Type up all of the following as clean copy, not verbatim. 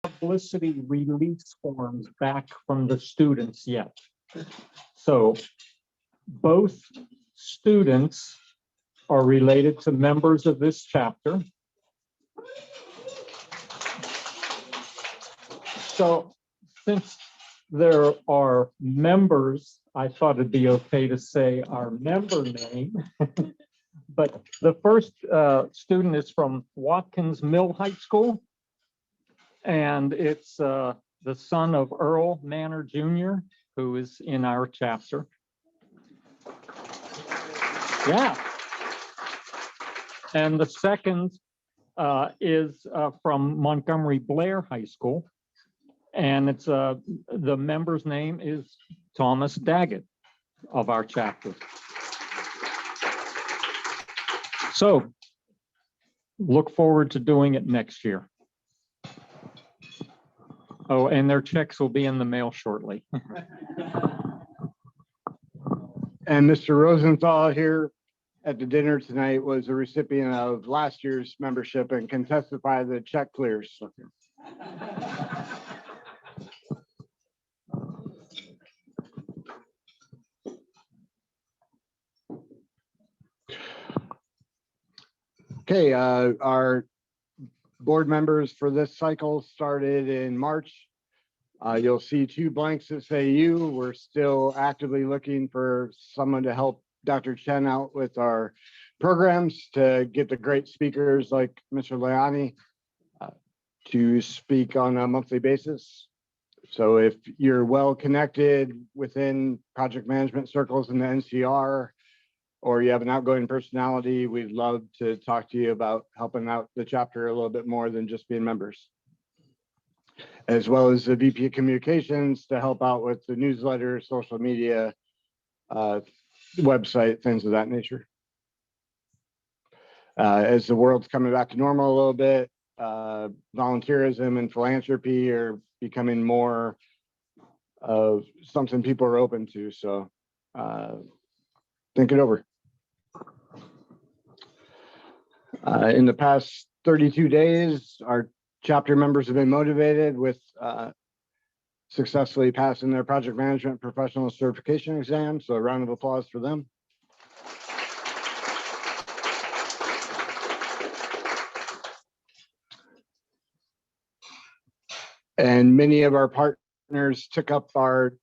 publicity release forms back from the students yet. So both students are related to members of this chapter. So since there are members, I thought it'd be okay to say our member name. But the first student is from Watkins Mill High School. And it's the son of Earl Manor Jr., who is in our chapter. Yeah. And the second is from Montgomery Blair High School. And it's the member's name is Thomas Daggett of our chapter. So look forward to doing it next year. Oh, and their checks will be in the mail shortly. And Mr. Rosenthal here at the dinner tonight was a recipient of last year's membership and can testify the check clears. Okay, our board members for this cycle started in March. You'll see 2 blanks that say you. We're still actively looking for someone to help Dr. Chen out with our programs to get the great speakers like Mr. Launi to speak on a monthly basis. So if you're well connected within project management circles in the NCR, or you have an outgoing personality, we'd love to talk to you about helping out the chapter a little bit more than just being members. As well as the VP of Communications to help out with the newsletter, social media, website, things of that nature. As the world's coming back to normal a little bit, volunteerism and philanthropy are becoming more of something people are open to. So think it over. In the past 32 days, our chapter members have been motivated with successfully passing their project management professional certification exam. So a round of applause for them. And many of our partners took up our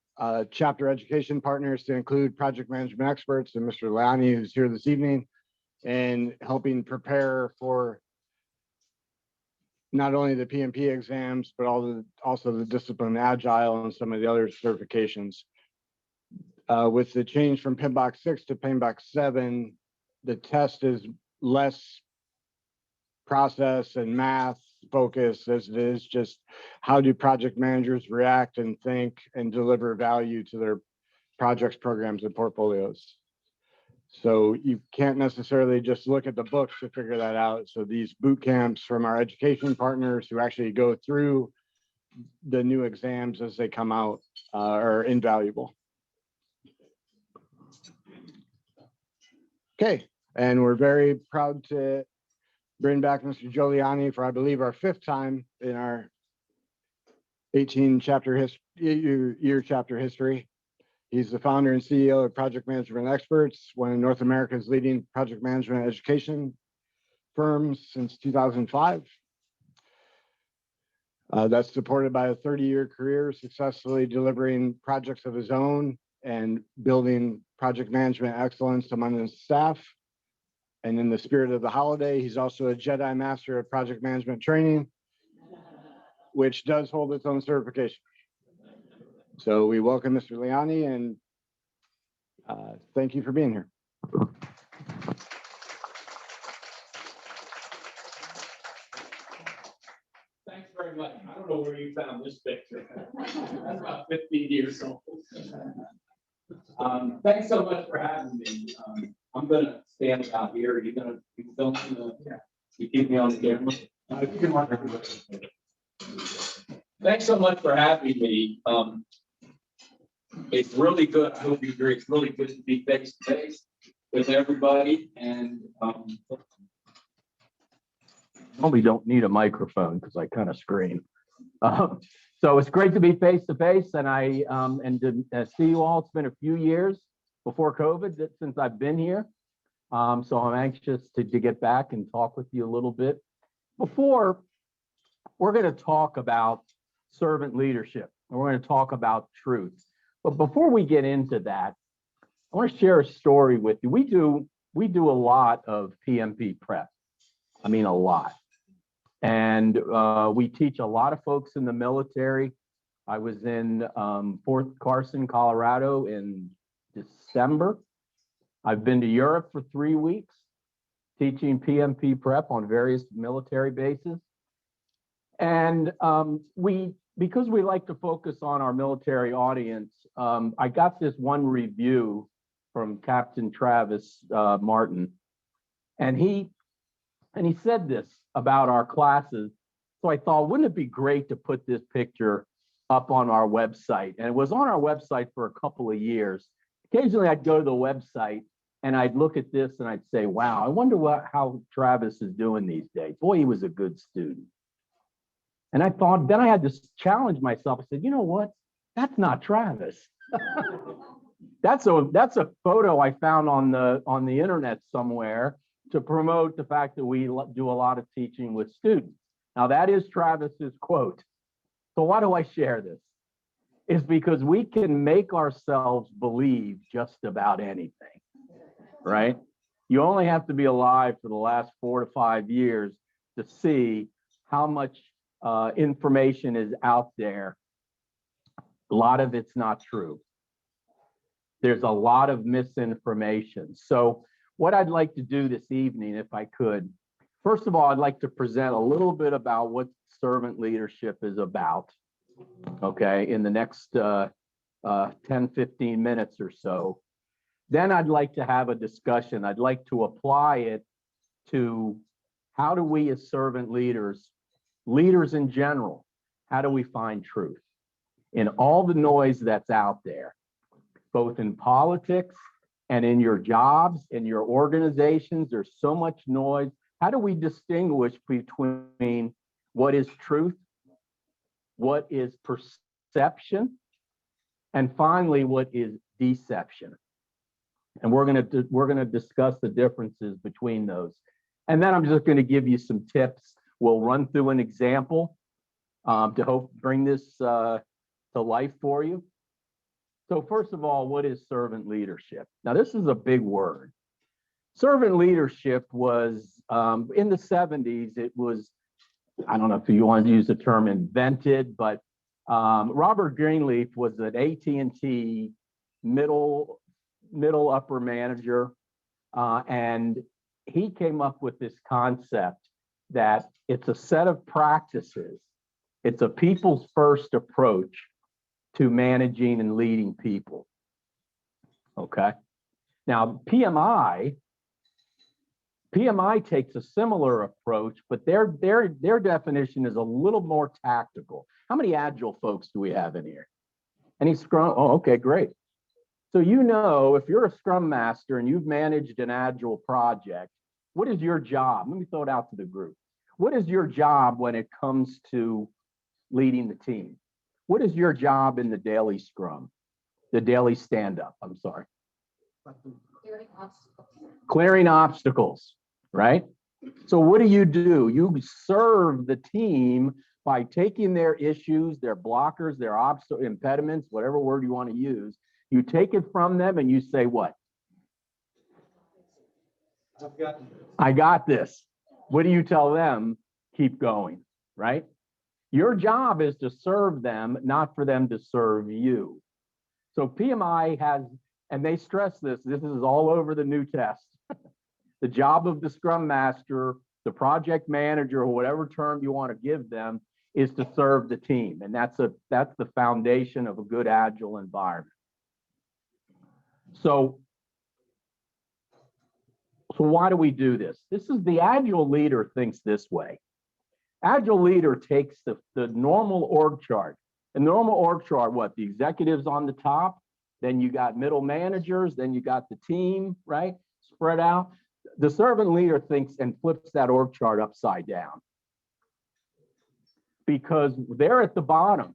chapter education partners to include project management experts and Mr. Launi, who's here this evening, and helping prepare for not only the PMP exams, but also the discipline agile and some of the other certifications. With the change from PMBOK 6 to PMBOK 7, the test is less process and math focused as it is just how do project managers react and think and deliver value to their projects, programs, and portfolios. So you can't necessarily just look at the books to figure that out. So these boot camps from our education partners who actually go through the new exams as they come out are invaluable. Okay, and we're very proud to bring back Mr. Giuliani for, I believe, our 5th time in our 18 chapter year chapter history. He's the founder and CEO of Project Management Experts, one of North America's leading project management education firms since 2005. That's supported by a 30-year career successfully delivering projects of his own and building project management excellence among his staff. And in the spirit of the holiday, he's also a Jedi Master of Project Management Training, which does hold its own certification. So we welcome Mr. Launi and thank you for being here. Thanks very much. I don't know where you found this picture. That's about 15 years old. Thanks so much for having me. I'm going to stand out here. You're going to be filming. You keep me on the camera. Thanks so much for having me. It's really good. I hope you agree. It's really good to be face to face with everybody. And Probably don't need a microphone because I kind of scream. So it's great to be face to face, and and to see you all. It's been a few years before COVID since I've been here. So I'm anxious to get back and talk with you a little bit. Before, we're going to talk about servant leadership, and we're going to talk about truth. But before we get into that, I want to share a story with you. We do a lot of PMP prep. I mean, a lot. And we teach a lot of folks in the military. I was in Fort Carson, Colorado in December. I've been to Europe for 3 weeks teaching PMP prep on various military bases. And because we like to focus on our military audience, I got this one review from Captain Travis Martin, and he said this about our classes. So I thought, wouldn't it be great to put this picture up on our website? And it was on our website for a couple of years. Occasionally I'd go to the website and I'd look at this and I'd say, wow, I wonder how Travis is doing these days. Boy, he was a good student. And I thought, then I had to challenge myself. I said, you know what? That's not Travis. That's a photo I found on the internet somewhere to promote the fact that we do a lot of teaching with students. Now that is Travis's quote. So why do I share this? It's because we can make ourselves believe just about anything, right? You only have to be alive for the last 4 to 5 years to see how much information is out there. A lot of it's not true. There's a lot of misinformation. So what I'd like to do this evening, if I could, first of all, I'd like to present a little bit about what servant leadership is about, okay, in the next 10, 15 minutes or so. Then I'd like to have a discussion. I'd like to apply it to how do we as servant leaders in general, how do we find truth in all the noise that's out there, both in politics and in your jobs, in your organizations? There's so much noise. How do we distinguish between what is truth, what is perception, and finally, what is deception? And we're going to discuss the differences between those. And then I'm just going to give you some tips. We'll run through an example to help bring this to life for you. So first of all, what is servant leadership? Now, this is a big word. Servant leadership was, in the 70s, it was, I don't know if you want to use the term invented, but Robert Greenleaf was an AT&T middle upper manager, and he came up with this concept that it's a set of practices. It's a people's first approach to managing and leading people. Okay. Now, PMI takes a similar approach, but their definition is a little more tactical. How many Agile folks do we have in here? Any Scrum? Oh, okay, great. So you know, if you're a Scrum Master and you've managed an Agile project, what is your job? Let me throw it out to the group. What is your job when it comes to leading the team? What is your job in the daily Scrum, the daily stand-up? I'm sorry. Clearing obstacles, right? So what do? You serve the team by taking their issues, their blockers, their impediments, whatever word you want to use. You take it from them and you say what? I got this. What do you tell them? Keep going, right? Your job is to serve them, not for them to serve you. So PMI has, and they stress this is all over the new test. The job of the Scrum Master, the project manager, or whatever term you want to give them, is to serve the team. And that's the foundation of a good Agile environment. So why do we do this? This is the Agile leader thinks this way. Agile leader takes the normal org chart. The normal org chart, what? The executives on the top, then you got middle managers, then you got the team, right? Spread out. The servant leader thinks and flips that org chart upside down. because they're at the bottom.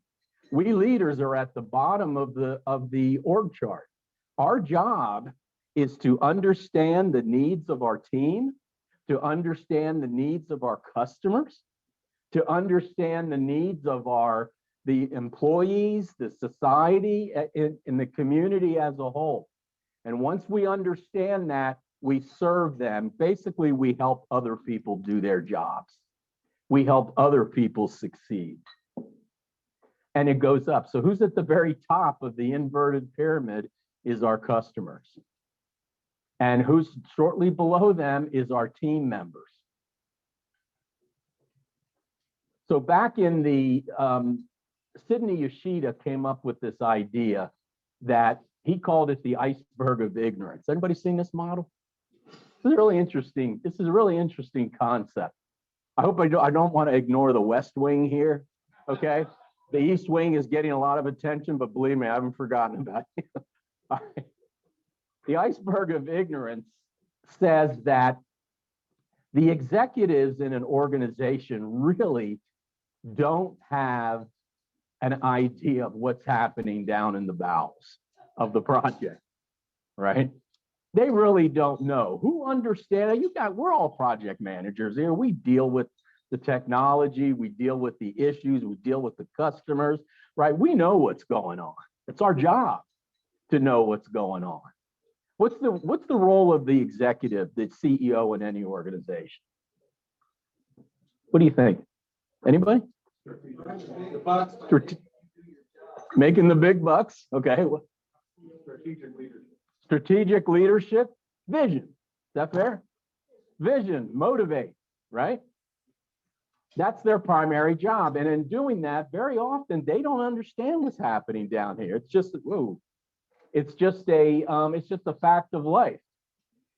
We leaders are at the bottom of the org chart. Our job is to understand the needs of our team, to understand the needs of our customers, to understand the needs of the employees, the society, in the community as a whole. And once we understand that, we serve them. Basically, we help other people do their jobs. We help other people succeed. And it goes up. So who's at the very top of the inverted pyramid is our customers. And who's shortly below them is our team members. So back in the, Sidney Yoshida came up with this idea that he called it the iceberg of ignorance. Anybody seen this model? This is really interesting. This is a really interesting concept. I hope I don't want to ignore the West Wing here, okay? The East Wing is getting a lot of attention, but believe me, I haven't forgotten about it. The iceberg of ignorance says that the executives in an organization really don't have an idea of what's happening down in the bowels of the project, right? They really don't know. Who understands? We're all project managers here. We deal with the technology, we deal with the issues, we deal with the customers, right? We know what's going on. It's our job to know what's going on. What's the role of the executive, the CEO in any organization? What do you think? Anybody? Making the big bucks. Okay. Strategic leadership, vision. Is that fair? Vision, motivate, right? That's their primary job. And in doing that, very often they don't understand what's happening down here. It's just, whoa. It's just a fact of life.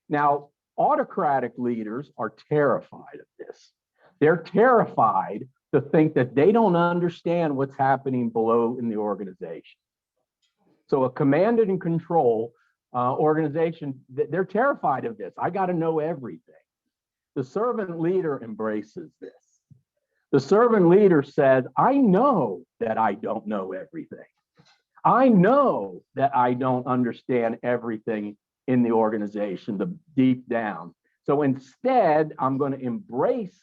Now, autocratic leaders are terrified of this. They're terrified to think that they don't understand what's happening below in the organization. So a command and control organization, they're terrified of this. I got to know everything. The servant leader embraces this. The servant leader says, I know that I don't know everything. I know that I don't understand everything in the organization, the deep down. So instead, I'm going to embrace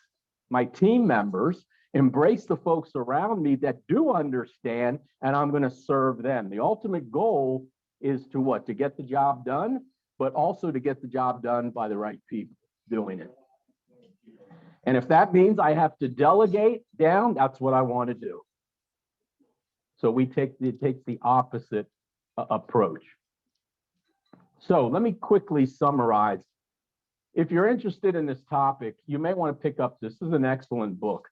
my team members, embrace the folks around me that do understand, and I'm going to serve them. The ultimate goal is to what? To get the job done, but also to get the job done by the right people doing it. And if that means I have to delegate down, that's what I want to do. So it takes the opposite approach. So let me quickly summarize. If you're interested in this topic, you may want to pick up this. This is an excellent book.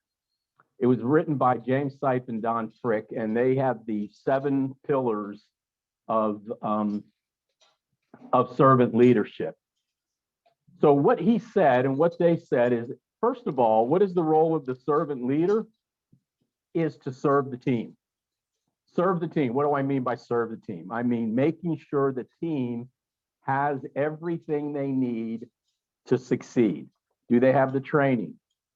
It was written by James Sipe and Don Frick, and they have the 7 pillars of servant leadership. So what he said and what they said is, first of all, what is the role of the servant leader? Is to serve the team. Serve the team. What do I mean by serve the team? I mean making sure the team has everything they need to succeed. Do they have the training?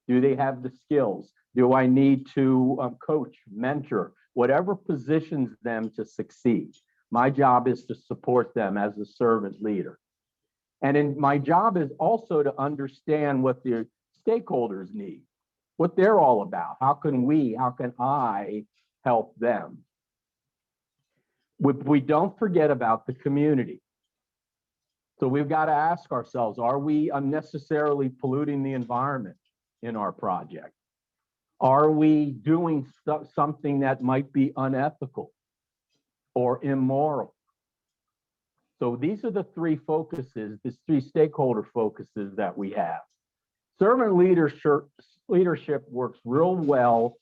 Do they have the skills? Do I need to coach, mentor, whatever positions them to succeed? My job is to support them as a servant leader. And my job is also to understand what the stakeholders need, what they're all about. How can I help them? We don't forget about the community. So we've got to ask ourselves, are we unnecessarily polluting the environment in our project? Are we doing something that might be unethical or immoral? So these are the 3 focuses, these 3 stakeholder focuses that we have. Servant leadership works real well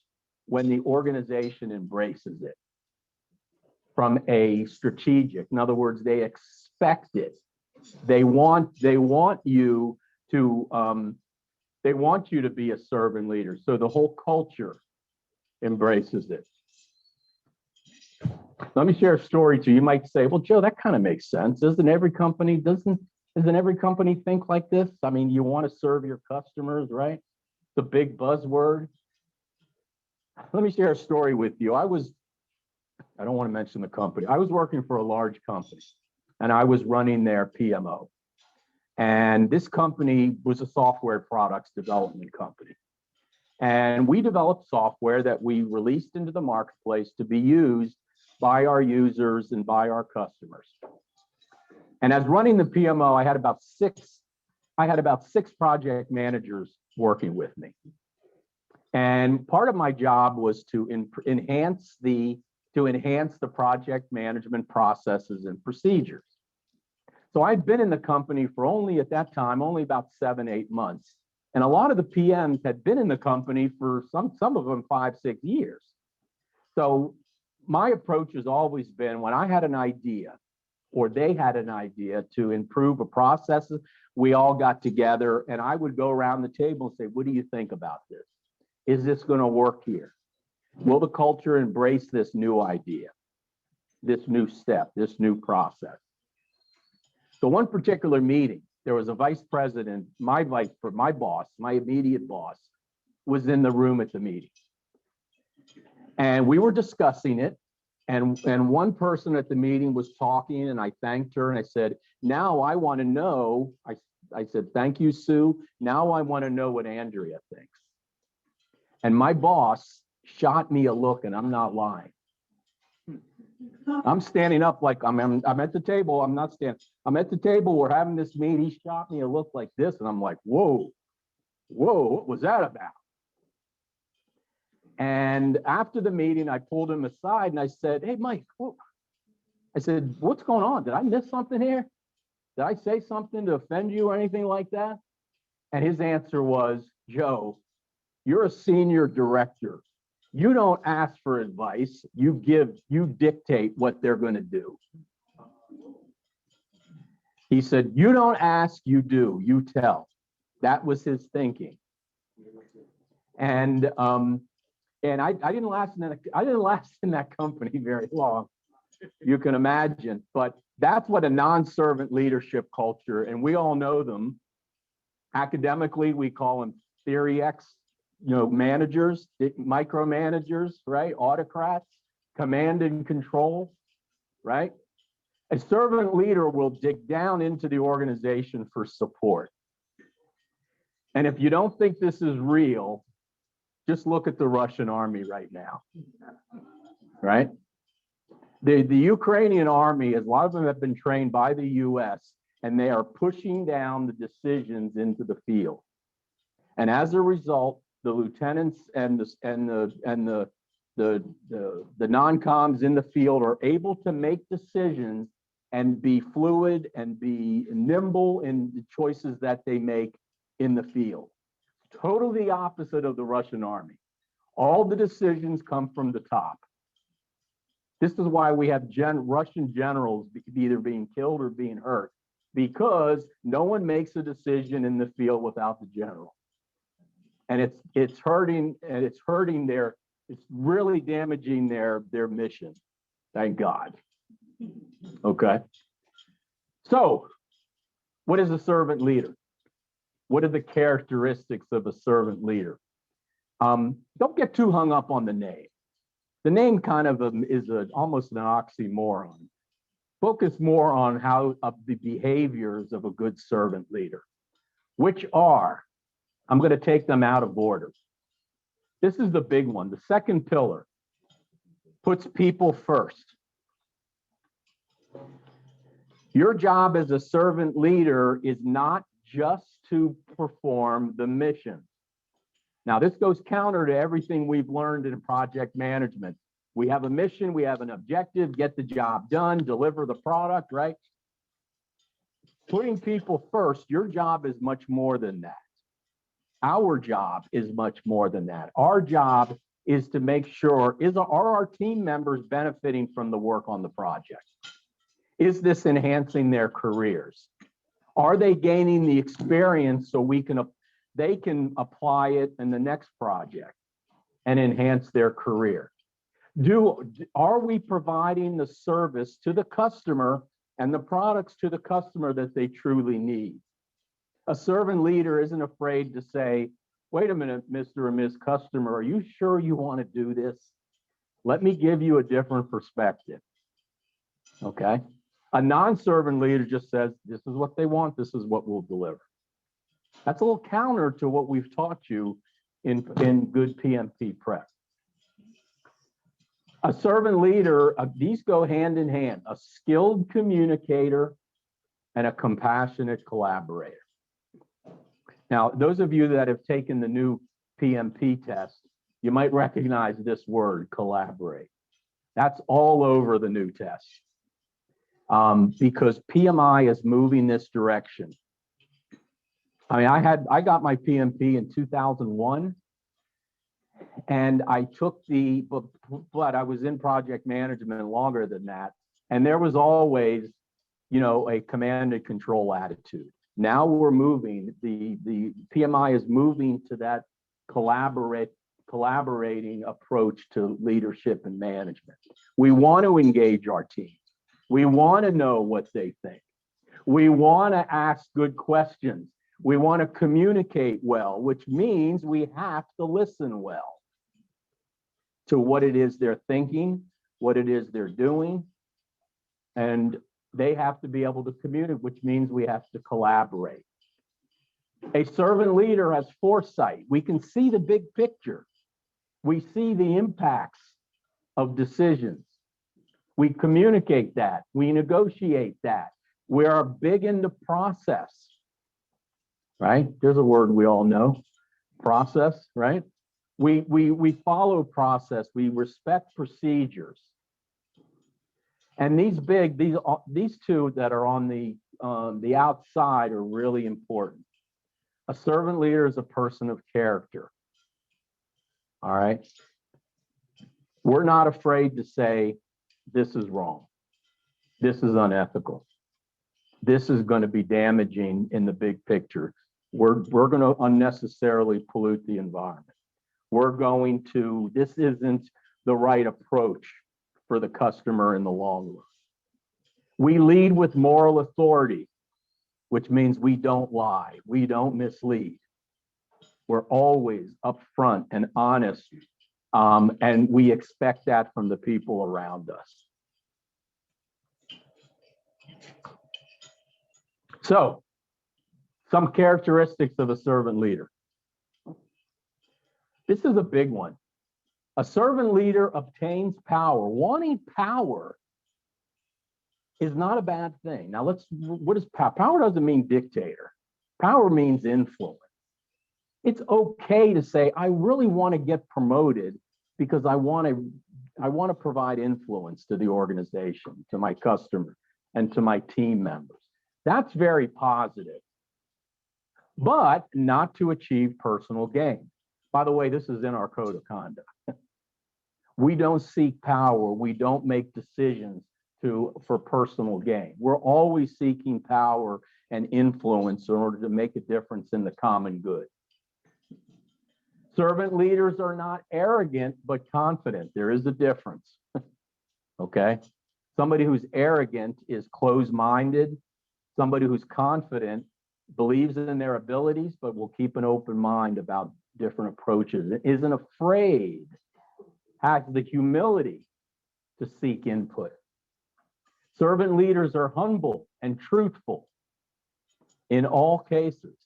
when the organization embraces it from a strategic. In other words, they expect it. They want you to be a servant leader. So the whole culture embraces it. Let me share a story to you. You might say, well, Joe, that kind of makes sense. Doesn't every company think like this? I mean, you want to serve your customers, right? The big buzzword. let me share a story with you. I don't want to mention the company. I was working for a large company and I was running their PMO. And this company was a software products development company. And we developed software that we released into the marketplace to be used by our users and by our customers. And as running the PMO, I had about six project managers working with me. And part of my job was to enhance the project management processes and procedures. So I'd been in the company for at that time, only about 7-8 months. And a lot of the PMs had been in the company for some of them 5-6 years. So my approach has always been, when I had an idea or they had an idea to improve a process, we all got together and I would go around the table and say, what do you think about this? Is this going to work here? Will the culture embrace this new idea, this new step, this new process? So one particular meeting, there was a vice president, my boss, my immediate boss, was in the room at the meeting. And we were discussing it. And one person at the meeting was talking and I thanked her and I said, now I want to know, I said, thank you, Sue. Now I want to know what Andrea thinks. And my boss shot me a look, and I'm not lying. I'm standing up like I'm at the table. I'm not standing. I'm at the table. We're having this meeting. He shot me a look like this. And I'm like, whoa, what was that about? And after the meeting, I pulled him aside and I said, hey, Mike, I said, what's going on? Did I miss something here? Did I say something to offend you or anything like that? And his answer was, Joe, you're a senior director. You don't ask for advice. You dictate what they're going to do. He said, you don't ask, you do, you tell. That was his thinking. And I didn't last in that company very long, you can imagine. But that's what a non-servant leadership culture, and we all know them. Academically, we call them Theory X, managers, micromanagers, right? Autocrats, command and control, right? A servant leader will dig down into the organization for support. And if you don't think this is real, just look at the Russian army right now, right? The Ukrainian army, a lot of them have been trained by the US, and they are pushing down the decisions into the field. And as a result, the lieutenants and the non-coms in the field are able to make decisions and be fluid and be nimble in the choices that they make in the field. Totally opposite of the Russian army. All the decisions come from the top. This is why we have Russian generals either being killed or being hurt, because no one makes a decision in the field without the general. And it's really damaging their mission. Thank God. Okay. So what is a servant leader? What are the characteristics of a servant leader? Don't get too hung up on the name. The name kind of is almost an oxymoron. Focus more on the behaviors of a good servant leader, which are, I'm going to take them out of order. This is the big one. The second pillar puts people first. Your job as a servant leader is not just to perform the mission. Now, this goes counter to everything we've learned in project management. We have a mission, we have an objective, get the job done, deliver the product, right? Putting people first, your job is much more than that. Our job is much more than that. Our job is to make sure, are our team members benefiting from the work on the project? Is this enhancing their careers? Are they gaining the experience so they can apply it in the next project and enhance their career? Are we providing the service to the customer and the products to the customer that they truly need? A servant leader isn't afraid to say, wait a minute, Mr. and Ms. Customer, are you sure you want to do this? Let me give you a different perspective. Okay. A non-servant leader just says, this is what they want, this is what we'll deliver. That's a little counter to what we've taught you in good PMP prep. A servant leader, these go hand in hand, a skilled communicator and a compassionate collaborator. Now, those of you that have taken the new PMP test, you might recognize this word, collaborate. That's all over the new test because PMI is moving this direction. I mean, I got my PMP in 2001, and I took but I was in project management longer than that, and there was always, a command and control attitude. Now we're moving, the PMI is moving to that collaborating approach to leadership and management. We want to engage our team. We want to know what they think. We want to ask good questions. We want to communicate well, which means we have to listen well to what it is they're thinking, what it is they're doing, and they have to be able to communicate, which means we have to collaborate. A servant leader has foresight. We can see the big picture. We see the impacts of decisions. We communicate that. We negotiate that. We are big into process, right? There's a word we all know, process, right? We follow process. We respect procedures. And these two that are on the outside are really important. A servant leader is a person of character. All right. We're not afraid to say, this is wrong. This is unethical. This is going to be damaging in the big picture. We're going to unnecessarily pollute the environment. This isn't the right approach for the customer in the long run. We lead with moral authority, which means we don't lie, we don't mislead. We're always upfront and honest, and we expect that from the people around us. So, some characteristics of a servant leader. This is a big one. A servant leader obtains power. Wanting power is not a bad thing. Now, what is power? Power doesn't mean dictator. Power means influence. It's okay to say, I really want to get promoted because I want to provide influence to the organization, to my customer, and to my team members. That's very positive, but not to achieve personal gain. By the way, this is in our code of conduct. We don't seek power. We don't make decisions for personal gain. We're always seeking power and influence in order to make a difference in the common good. Servant leaders are not arrogant, but confident. There is a difference. Okay? Somebody who's arrogant is closed-minded. Somebody who's confident believes in their abilities, but will keep an open mind about different approaches. Isn't afraid, has the humility to seek input. Servant leaders are humble and truthful in all cases.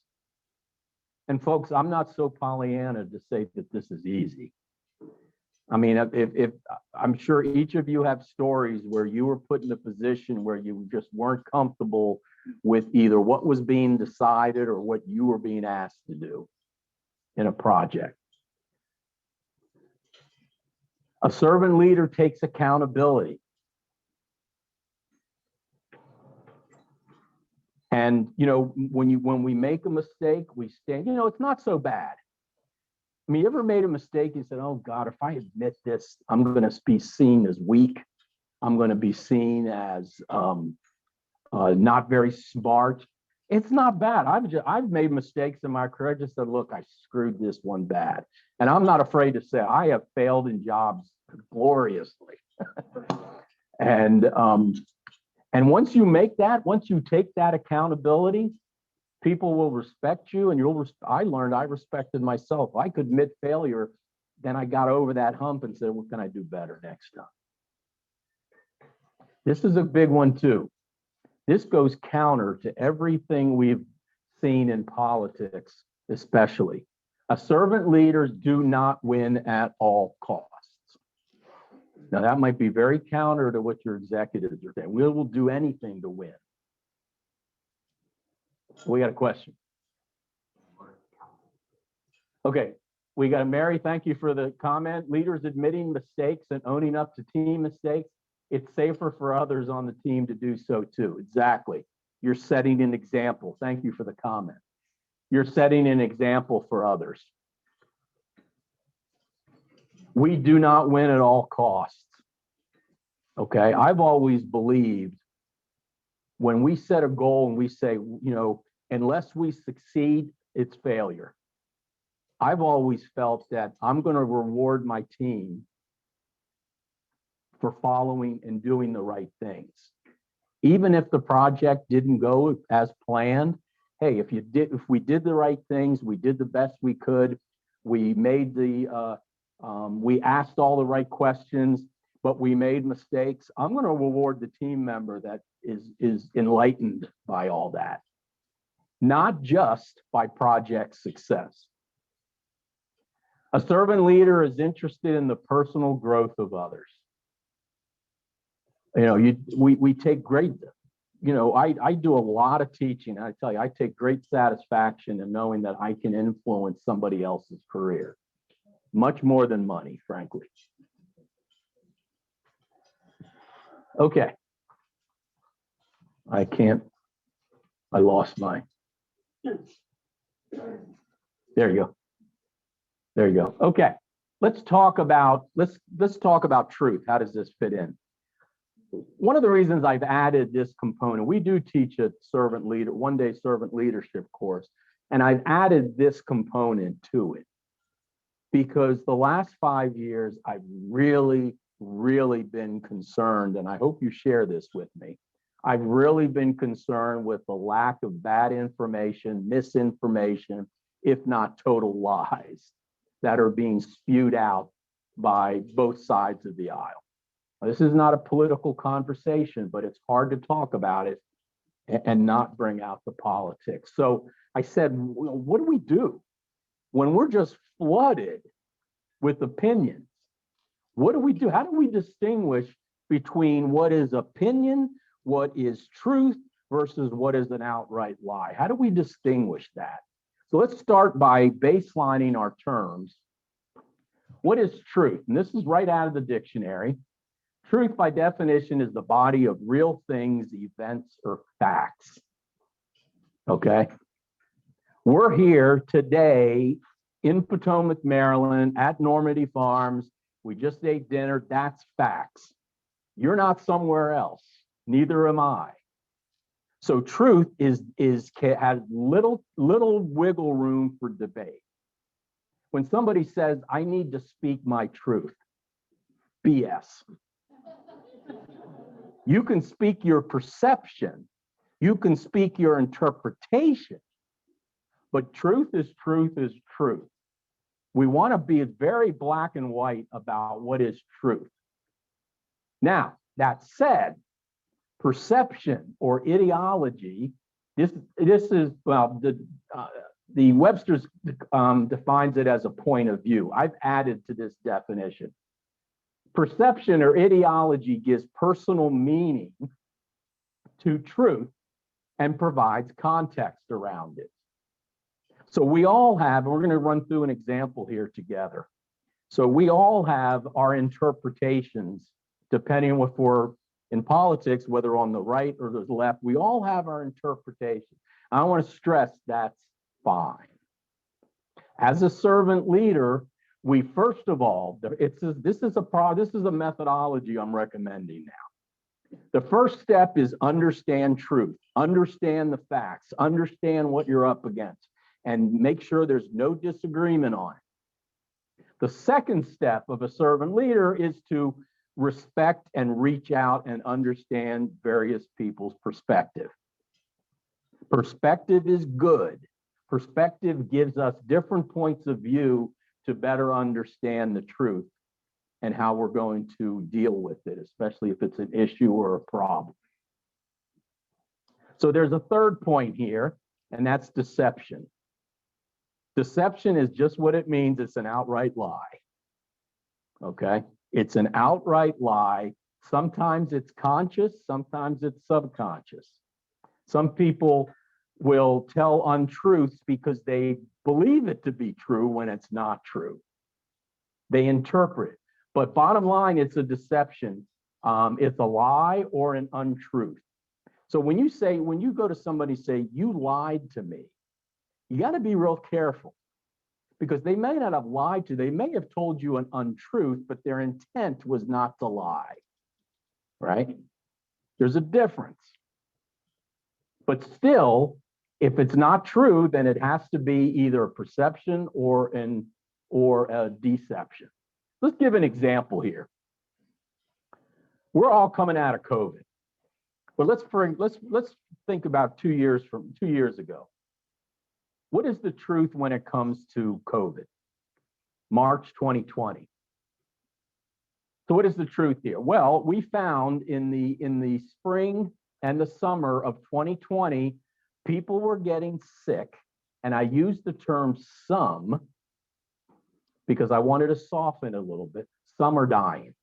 And folks, I'm not so Pollyanna to say that this is easy. I mean, if I'm sure each of you have stories where you were put in a position where you just weren't comfortable with either what was being decided or what you were being asked to do in a project. A servant leader takes accountability. And, when we make a mistake, we stand, it's not so bad. I mean, you ever made a mistake and said, oh God, if I admit this, I'm going to be seen as weak. I'm going to be seen as not very smart. It's not bad. I've made mistakes in my career. I just said, look, I screwed this one bad. And I'm not afraid to say I have failed in jobs gloriously. And once you take that accountability, people will respect you, and I learned I respected myself. I could admit failure, then I got over that hump and said, what can I do better next time? This is a big one too. This goes counter to everything we've seen in politics, especially. Servant leaders do not win at all costs. Now, that might be very counter to what your executives are saying. We will do anything to win. We got a question. Okay, we got Mary. Thank you for the comment. Leaders admitting mistakes and owning up to team mistakes. It's safer for others on the team to do so too. Exactly. You're setting an example. Thank you for the comment. You're setting an example for others. We do not win at all costs. Okay, I've always believed when we set a goal and we say, you know, unless we succeed, it's failure. I've always felt that I'm going to reward my team for following and doing the right things. Even if the project didn't go as planned, hey, if we did the right things, we did the best we could, we asked all the right questions, but we made mistakes, I'm going to reward the team member that is enlightened by all that, not just by project success. A servant leader is interested in the personal growth of others. You know, we take great, you know, I do a lot of teaching. And I tell you, I take great satisfaction in knowing that I can influence somebody else's career, much more than money, frankly. Okay. I lost mine. There you go. There you go. Okay. Let's talk about truth. How does this fit in? One of the reasons I've added this component, we do teach a one-day servant leadership course, and I've added this component to it because the last 5 years, I've really been concerned, and I hope you share this with me. I've really been concerned with the lack of bad information, misinformation, if not total lies that are being spewed out by both sides of the aisle. This is not a political conversation, but it's hard to talk about it and not bring out the politics. So I said, what do we do when we're just flooded with opinions? What do we do? How do we distinguish between what is opinion, what is truth, versus what is an outright lie? How do we distinguish that? So let's start by baselining our terms. What is truth? And this is right out of the dictionary. Truth, by definition, is the body of real things, events, or facts. Okay? We're here today in Potomac, Maryland, at Normandie Farms. We just ate dinner. That's facts. You're not somewhere else. Neither am I. So truth has little wiggle room for debate. When somebody says, I need to speak my truth, BS. You can speak your perception. You can speak your interpretation. But truth is truth is truth. We want to be very black and white about what is truth. Now, that said, perception or ideology, this is, well, the Webster's defines it as a point of view. I've added to this definition. Perception or ideology gives personal meaning to truth and provides context around it. So we all have, and we're going to run through an example here together. So we all have our interpretations, depending on if we're in politics, whether on the right or the left, we all have our interpretations. I want to stress that's fine. As a servant leader, we first of all, this is a methodology I'm recommending now. The first step is understand truth, understand the facts, understand what you're up against, and make sure there's no disagreement on it. The second step of a servant leader is to respect and reach out and understand various people's perspective. Perspective is good. Perspective gives us different points of view to better understand the truth and how we're going to deal with it, especially if it's an issue or a problem. So there's a third point here, and that's deception. Deception is just what it means. It's an outright lie. Okay? It's an outright lie. Sometimes it's conscious, sometimes it's subconscious. Some people will tell untruths because they believe it to be true when it's not true. They interpret it. But bottom line, it's a deception. It's a lie or an untruth. So when you go to somebody and say, you lied to me, you got to be real careful because they may not have lied to you. They may have told you an untruth, but their intent was not to lie, right? There's a difference. But still, if it's not true, then it has to be either a perception or a deception. Let's give an example here. We're all coming out of COVID. But let's think about 2 years ago. What is the truth when it comes to COVID? March 2020. So what is the truth here? Well, we found in the spring and the summer of 2020, people were getting sick, and I use the term some because I wanted to soften it a little bit. Some are dying.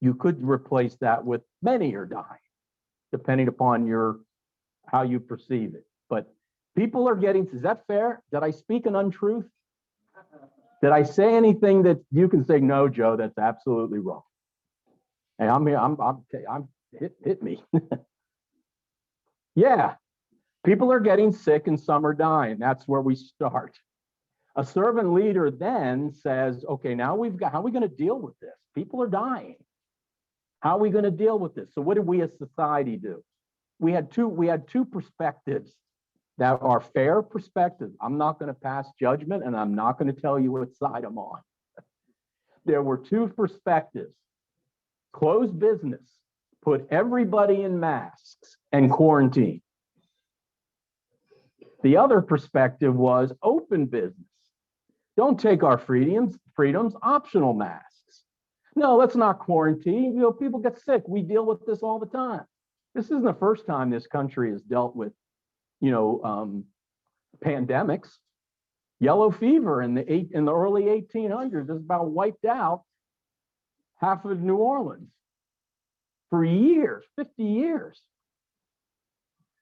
You could replace that with many are dying, depending upon how you perceive it. But people are getting, is that fair? Did I speak an untruth? Did I say anything that you can say, no, Joe, that's absolutely wrong? Hey, I'm here, hit me. Yeah, people are getting sick and some are dying. That's where we start. A servant leader then says, okay, now how are we going to deal with this? People are dying. How are we going to deal with this? So what did we as society do? We had two perspectives that are fair perspectives. I'm not going to pass judgment and I'm not going to tell you what side I'm on. There were two perspectives. Close business, put everybody in masks and quarantine. The other perspective was open business. Don't take our freedoms, optional masks. No, let's not quarantine. People get sick. We deal with this all the time. This isn't the first time this country has dealt with, pandemics. Yellow fever in the early 1800s has about wiped out half of New Orleans for years, 50 years.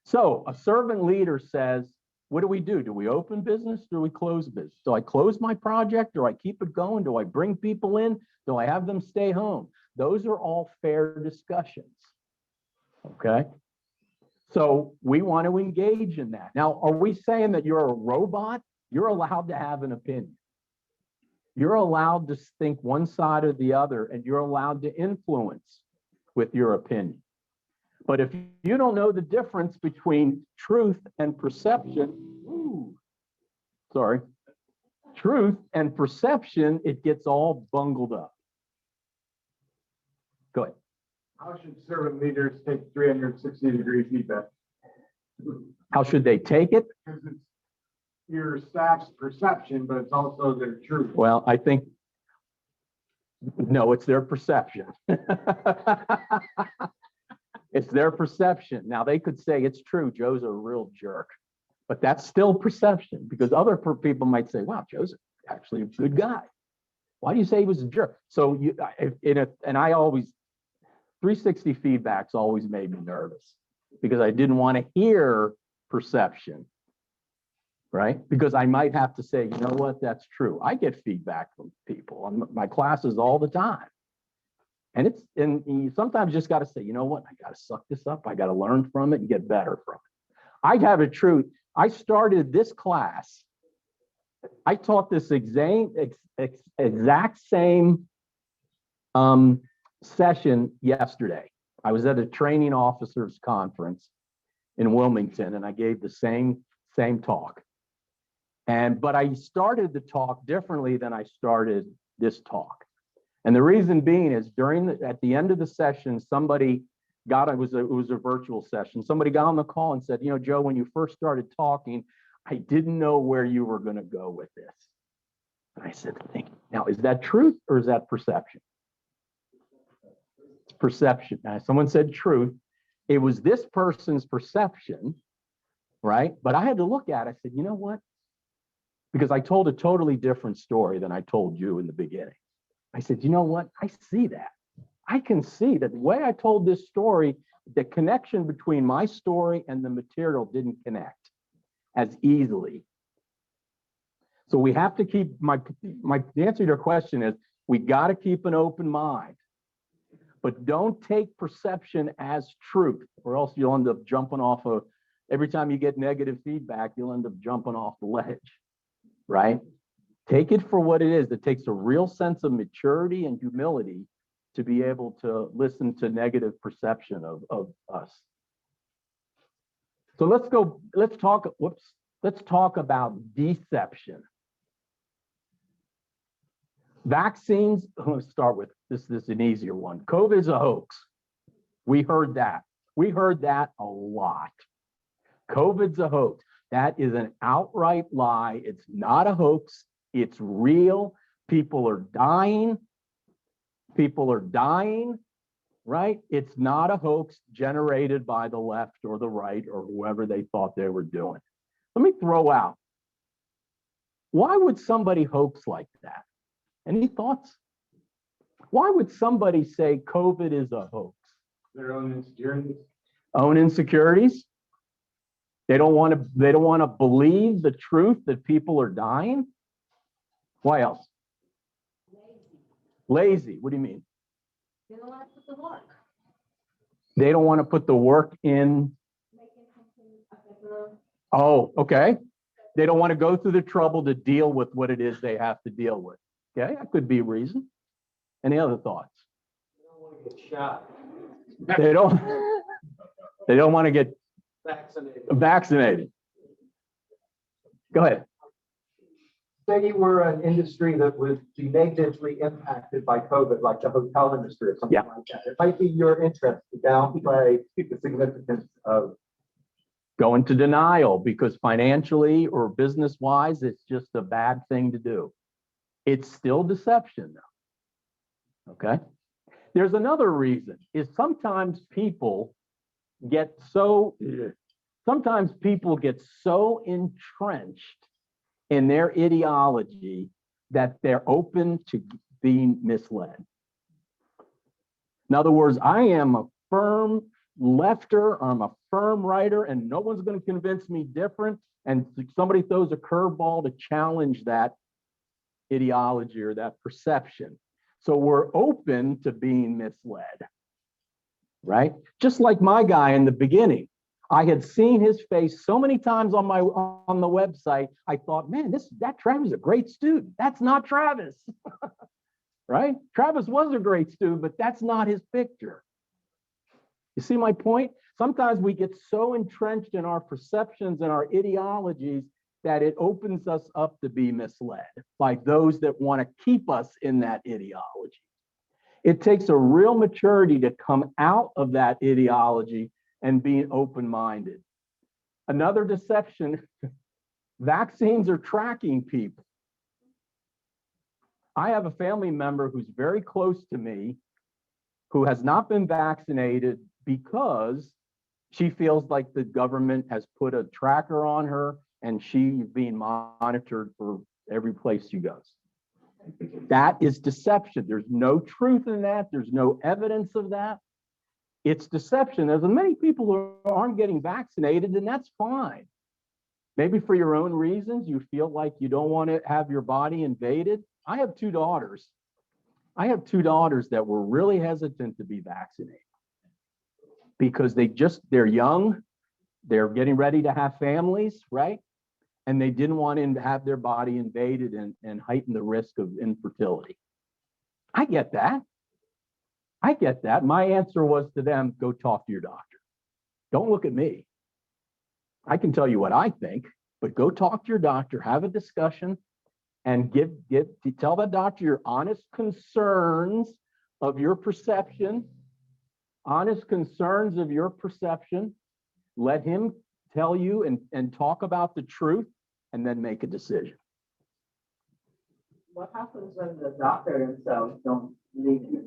So a servant leader says, what do we do? Do we open business? Do we close business? Do I close my project? Do I keep it going? Do I bring people in? Do I have them stay home? Those are all fair discussions. Okay. So we want to engage in that. Now, are we saying that you're a robot? You're allowed to have an opinion. You're allowed to think one side or the other, and you're allowed to influence with your opinion. But if you don't know the difference between truth and perception, truth and perception, it gets all bungled up. Go ahead. How should servant leaders take 360-degree feedback? How should they take it? Because it's your staff's perception, but it's also their truth. Well, I think, no, it's their perception. It's their perception. Now, they could say it's true, Joe's a real jerk, but that's still perception because other people might say, wow, Joe's actually a good guy. Why do you say he was a jerk? So and I always, 360 feedbacks always made me nervous because I didn't want to hear perception, right? Because I might have to say, you know what, that's true. I get feedback from people on my classes all the time. And you sometimes just got to say, you know what, I got to suck this up. I got to learn from it and get better from it. I have a truth. I started this class. I taught this exact same session yesterday. I was at a training officers conference in Wilmington, and I gave the same talk. But I started the talk differently than I started this talk. And the reason being is at the end of the session, somebody it was a virtual session. Somebody got on the call and said, you know, Joe, when you first started talking, I didn't know where you were going to go with this. And I said, now, is that truth or is that perception? It's perception. Now, someone said truth. It was this person's perception, right? But I had to look at it. I said, you know what? Because I told a totally different story than I told you in the beginning. I said, you know what? I see that. I can see that the way I told this story, the connection between my story and the material didn't connect as easily. So we have to keep the answer to your question is we got to keep an open mind, but don't take perception as truth, or else you'll end up jumping off every time you get negative feedback, you'll end up jumping off the ledge, right? Take it for what it is. It takes a real sense of maturity and humility to be able to listen to negative perception of us. So let's talk about deception. Vaccines, let's start with this is an easier one. COVID is a hoax. We heard that. We heard that a lot. COVID's a hoax. That is an outright lie. It's not a hoax. It's real. People are dying. People are dying, right? It's not a hoax generated by the left or the right or whoever they thought they were doing. Let me throw out, why would somebody hoax like that? Any thoughts? Why would somebody say COVID is a hoax? Their own insecurities. Own insecurities? They don't want to believe the truth that people are dying? Why else? Lazy. What do you mean? They don't want to put the work. They don't want to put the work in. Oh, okay. They don't want to go through the trouble to deal with what it is they have to deal with. Okay, that could be a reason. Any other thoughts? They don't want to get shot. They don't want to get vaccinated. Go ahead. Say you were an industry that would be negatively impacted by COVID, like the hotel industry or something like that. It might be your interest to downplay the significance of Go into denial because financially or business wise, it's just a bad thing to do. It's still deception though. Okay. There's another reason is sometimes people get so entrenched in their ideology that they're open to being misled. In other words, I am a firm lefter, I'm a firm righter, and no one's going to convince me different. And somebody throws a curveball to challenge that ideology or that perception. So we're open to being misled, right? Just like my guy in the beginning. I had seen his face so many times on the website. I thought, man, that Travis is a great student. That's not Travis, right? Travis was a great student, but that's not his picture. You see my point? Sometimes we get so entrenched in our perceptions and our ideologies that it opens us up to be misled by those that want to keep us in that ideology. It takes a real maturity to come out of that ideology and being open-minded. Another deception, vaccines are tracking people. I have a family member who's very close to me who has not been vaccinated because she feels like the government has put a tracker on her and she's being monitored for every place she goes. That is deception. There's no truth in that. There's no evidence of that. It's deception. There's many people who aren't getting vaccinated, and that's fine. Maybe for your own reasons, you feel like you don't want to have your body invaded. I have two daughters. That were really hesitant to be vaccinated because they're young, they're getting ready to have families, right? And they didn't want to have their body invaded and heighten the risk of infertility. I get that. My answer was to them, go talk to your doctor. Don't look at me. I can tell you what I think, but go talk to your doctor, have a discussion, and tell the doctor your honest concerns of your perception honest concerns of your perception. Let him tell you and talk about the truth, and then make a decision. What happens when the doctor themselves don't need it?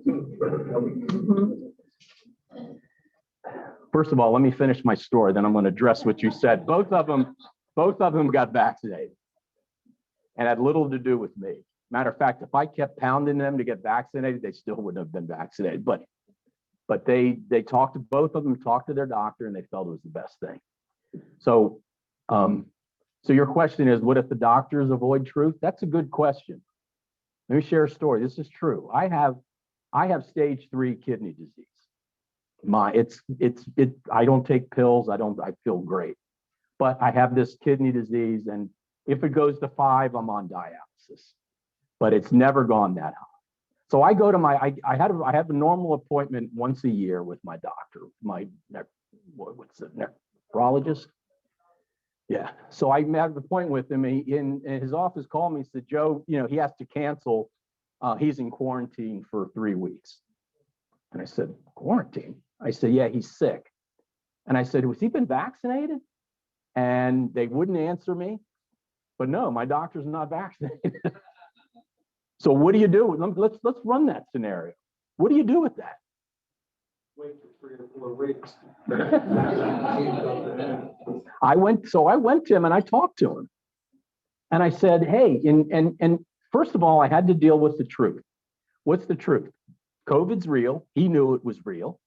First of all, let me finish my story, then I'm going to address what you said. Both of them got vaccinated and had little to do with me. Matter of fact, if I kept pounding them to get vaccinated, they still wouldn't have been vaccinated. But they talked to both of them, talked to their doctor, and they felt it was the best thing. So, so your question is, what if the doctors avoid truth? That's a good question. Let me share a story. This is true. I have stage 3 kidney disease. I don't take pills. I feel great, but I have this kidney disease, and if it goes to 5, I'm on dialysis, but it's never gone that high. So I go to I have a normal appointment once a year with my doctor, nephrologist. Yeah. So I had an appointment with him. In his office called me and said, Joe, he has to cancel. He's in quarantine for 3 weeks. And I said, quarantine? I said, yeah, he's sick. And I said, has he been vaccinated? And they wouldn't answer me. But no, my doctor's not vaccinated. So what do you do? Let's run that scenario. What do you do with that? Wait for 3 or 4 weeks. I went to him and I talked to him. And I said, hey, and first of all, I had to deal with the truth. What's the truth? COVID's real. He knew it was real.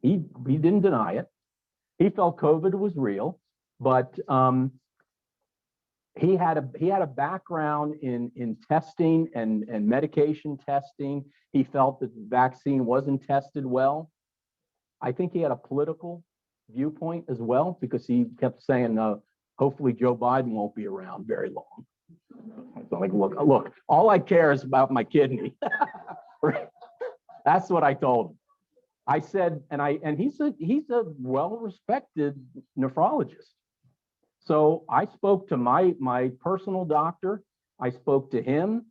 He didn't deny it. He felt COVID was real, but he had a background in testing and medication testing. He felt that the vaccine wasn't tested well. I think he had a political viewpoint as well, because he kept saying, hopefully Joe Biden won't be around very long. So like, look, all I care is about my kidney. That's what I told him. I said, and he's a well-respected nephrologist. So I spoke to my personal doctor. I spoke to him,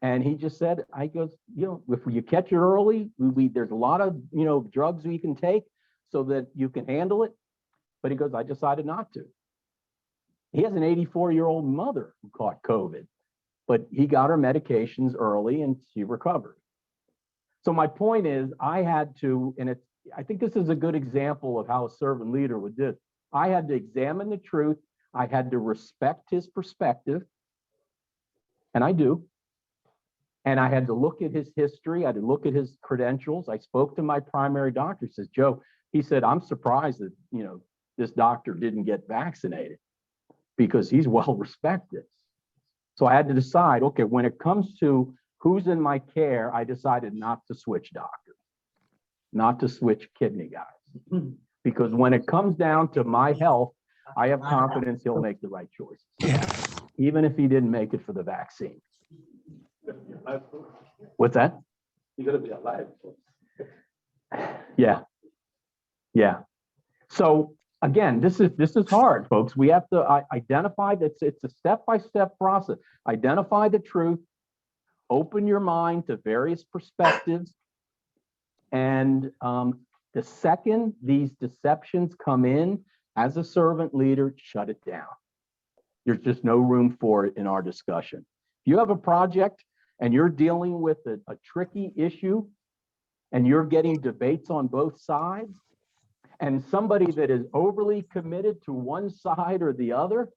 and he just said, if you catch it early, there's a lot of drugs we can take so that you can handle it. But he goes, I decided not to. He has an 84-year-old mother who caught COVID, but he got her medications early and she recovered. So my point is, I had to, and I think this is a good example of how a servant leader would do it. I had to examine the truth. I had to respect his perspective, and I do. And I had to look at his history. I had to look at his credentials. I spoke to my primary doctor. He says, Joe, he said, I'm surprised that, this doctor didn't get vaccinated because he's well respected. So I had to decide, okay, when it comes to who's in my care, I decided not to switch doctors, not to switch kidney guys. Because when it comes down to my health, I have confidence he'll make the right choices. Yeah. Even if he didn't make it for the vaccine. What's that? You're gonna be alive. Yeah. Yeah. So again, this is hard, folks. We have to identify that it's a step-by-step process. Identify the truth, open your mind to various perspectives. And the second these deceptions come in, as a servant leader, shut it down. There's just no room for it in our discussion. If you have a project and you're dealing with a tricky issue and you're getting debates on both sides, and somebody that is overly committed to one side or the other,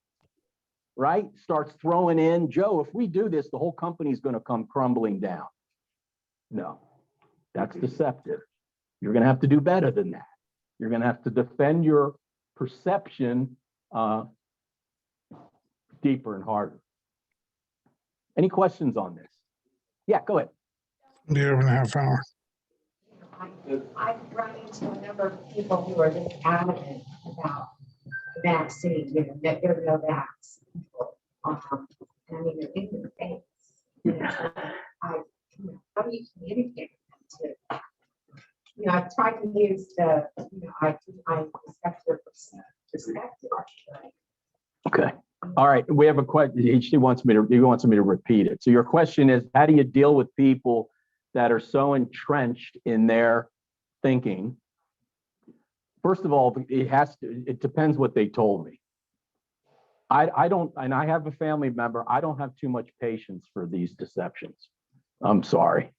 right, starts throwing in, Joe, if we do this, the whole company's going to come crumbling down. No, that's deceptive. You're going to have to do better than that. You're going to have to defend your perception deeper and harder. Any questions on this? Yeah, go ahead. 2.5 hours. I've run into a number of people who are just adamant about the vaccine, that there are no vaccine. I mean, they're in your face. How do you communicate with them to? I've tried to use I respect their perspective. Okay. All right. We have a question. He wants me to repeat it. So your question is, how do you deal with people that are so entrenched in their thinking First of all, it depends what they told me. I don't, and I have a family member, I don't have too much patience for these deceptions. I'm sorry.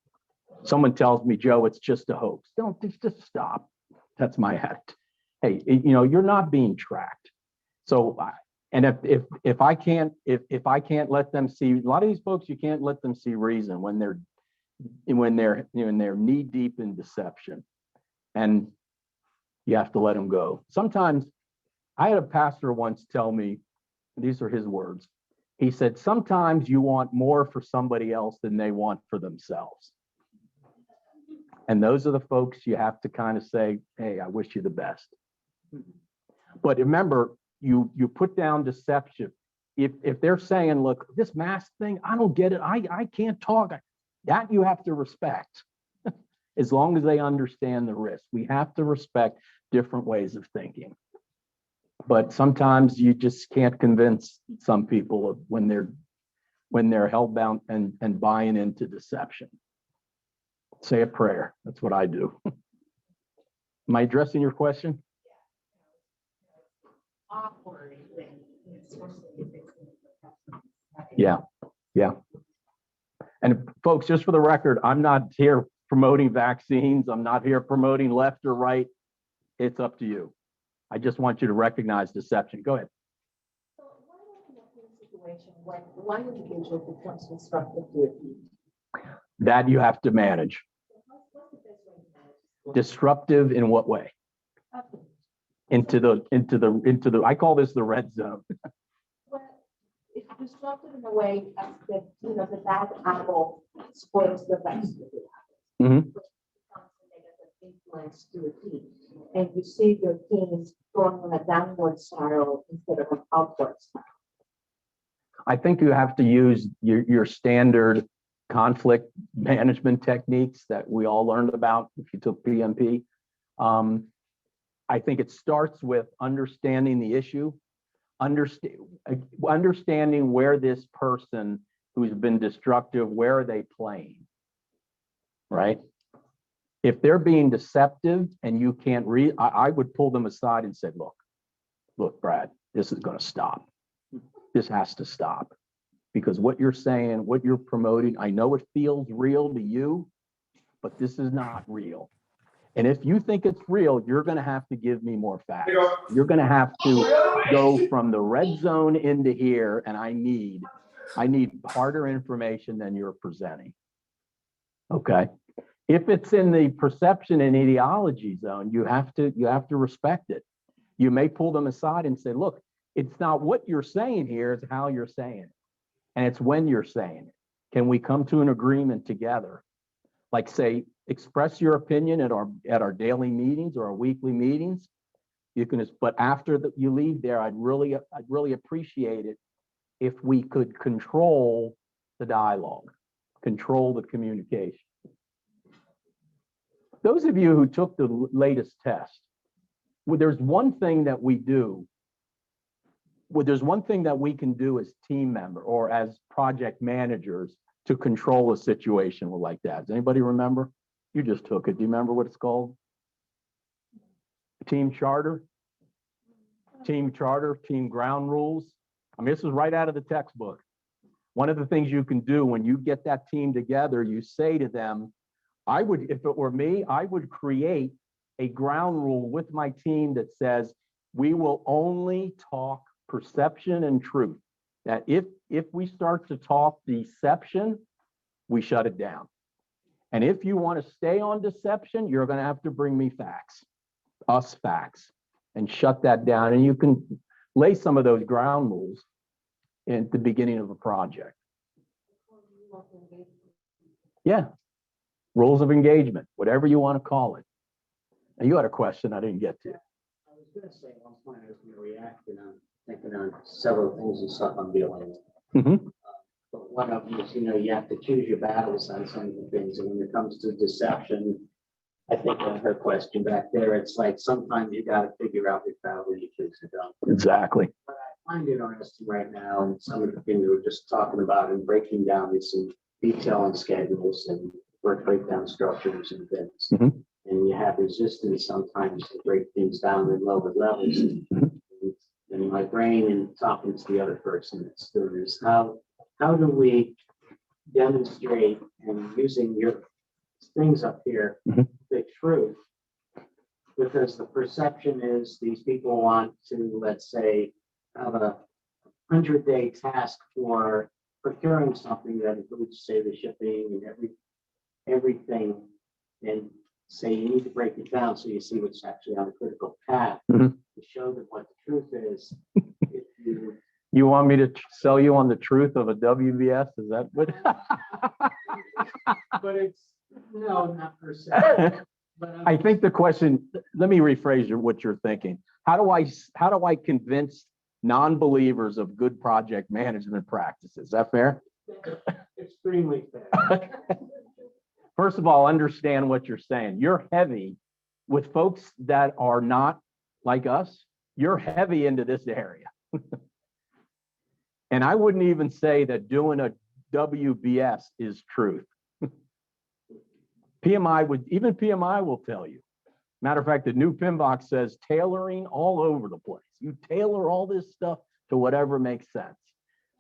Someone tells me, Joe, it's just a hoax. Don't, just stop. That's my attitude. Hey, you're not being tracked. So, and if I can't let them see, a lot of these folks, you can't let them see reason when they're knee deep in deception, and you have to let them go. Sometimes I had a pastor once tell me, these are his words. He said, sometimes you want more for somebody else than they want for themselves. And those are the folks you have to kind of say, hey, I wish you the best. But remember, you put down deception. If they're saying, look, this mask thing, I don't get it. I can't talk. That you have to respect. As long as they understand the risk. We have to respect different ways of thinking. But sometimes you just can't convince some people when they're hellbound and buying into deception. Say a prayer. That's what I do. Am I addressing your question? Awkward when, especially if it's in a professional setting. Yeah. And folks, just for the record, I'm not here promoting vaccines. I'm not here promoting left or right. It's up to you. I just want you to recognize deception. Go ahead. So what about in a situation when one individual becomes disruptive to a team? That you have to manage. What's the best way to manage this? Disruptive in what way? Okay. Into the I call this the red zone. Well, it's disruptive in a way as that, the bad apple spoils the best of the apple. Mhm. Which becomes a negative influence to a team. And you see your team going on a downward spiral instead of an upward spiral. I think you have to use your standard conflict management techniques that we all learned about if you took PMP. I think it starts with understanding the issue, understanding where this person who's been destructive, where are they playing, right? If they're being deceptive and you can't read, I would pull them aside and say, look, Brad, this is going to stop. This has to stop. Because what you're saying, what you're promoting, I know it feels real to you, but this is not real. And if you think it's real, you're going to have to give me more facts. You're going to have to go from the red zone into here, and I need harder information than you're presenting. Okay. If it's in the perception and ideology zone, you have to respect it. You may pull them aside and say, look, it's not what you're saying here, it's how you're saying it. And it's when you're saying it. Can we come to an agreement together? Like say, express your opinion at our daily meetings or our weekly meetings. You can, but after you leave there, I'd really appreciate it if we could control the dialogue, control the communication. Those of you who took the latest test, there's one thing that we do. There's one thing that we can do as team member or as project managers to control a situation like that. Does anybody remember? You just took it. Do you remember what it's called? Team charter, team ground rules. I mean, this is right out of the textbook. One of the things you can do when you get that team together, you say to them, if it were me, I would create a ground rule with my team that says, we will only talk perception and truth. That if we start to talk deception, we shut it down. And if you want to stay on deception, you're going to have to bring me facts, and shut that down. And you can lay some of those ground rules at the beginning of a project. Yeah, rules of engagement, whatever you want to call it. And you had a question I didn't get to. I was going to say at one point I was going to react, and I'm thinking on several things and stuff I'm dealing with. Mm-hmm. But one of them is, you have to choose your battles on some of the things. And when it comes to deception, I think on her question back there, it's like sometimes you got to figure out which battle you choose to go. Exactly. But I find it interesting right now, and some of the things we were just talking about and breaking down these some detail and schedules and work breakdown structures and things. Mm-hmm. And you have resistance sometimes to break things down in lower levels. And my brain and talking to the other person that's doing this, how do we demonstrate and using your things up here, the truth? Because the perception is these people want to, let's say, have a 100-day task for procuring something that includes, say, the shipping and everything, and say you need to break it down so you see what's actually on a critical path to show them what the truth is. If You want me to sell you on the truth of a WBS? Is that what? but it's no, not per se. But I think the question, let me rephrase what you're thinking. How do I convince non-believers of good project management practices? Is that fair? extremely fair. First of all, understand what you're saying. You're heavy with folks that are not like us. You're heavy into this area. And I wouldn't even say that doing a WBS is truth. PMI will tell you. Matter of fact, the new PMBOK says tailoring all over the place. You tailor all this stuff to whatever makes sense.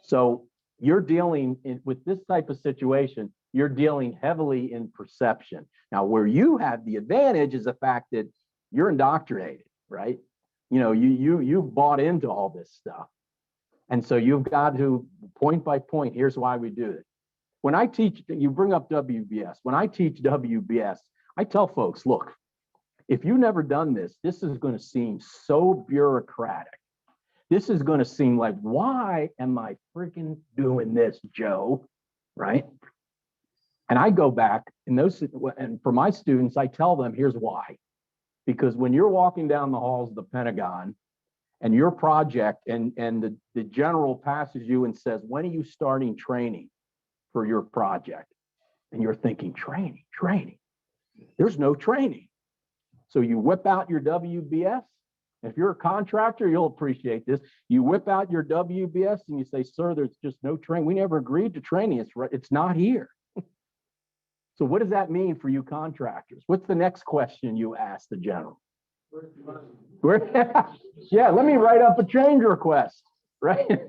So you're dealing with this type of situation, you're dealing heavily in perception. Now, where you have the advantage is the fact that you're indoctrinated, right? You know, you've bought into all this stuff. And so you've got to, point by point, here's why we do it. When I teach, you bring up WBS. When I teach WBS, I tell folks, look, if you've never done this, this is going to seem so bureaucratic. This is going to seem like, why am I freaking doing this, Joe? Right? And I go back and for my students, I tell them, here's why. Because when you're walking down the halls of the Pentagon and your project and the general passes you and says, when are you starting training for your project? And you're thinking, training. There's no training. So you whip out your WBS. If you're a contractor, you'll appreciate this. You whip out your WBS and you say, sir, there's just no training. We never agreed to training. It's not here. So what does that mean for you contractors? What's the next question you ask the general? Yeah, let me write up a change request, right?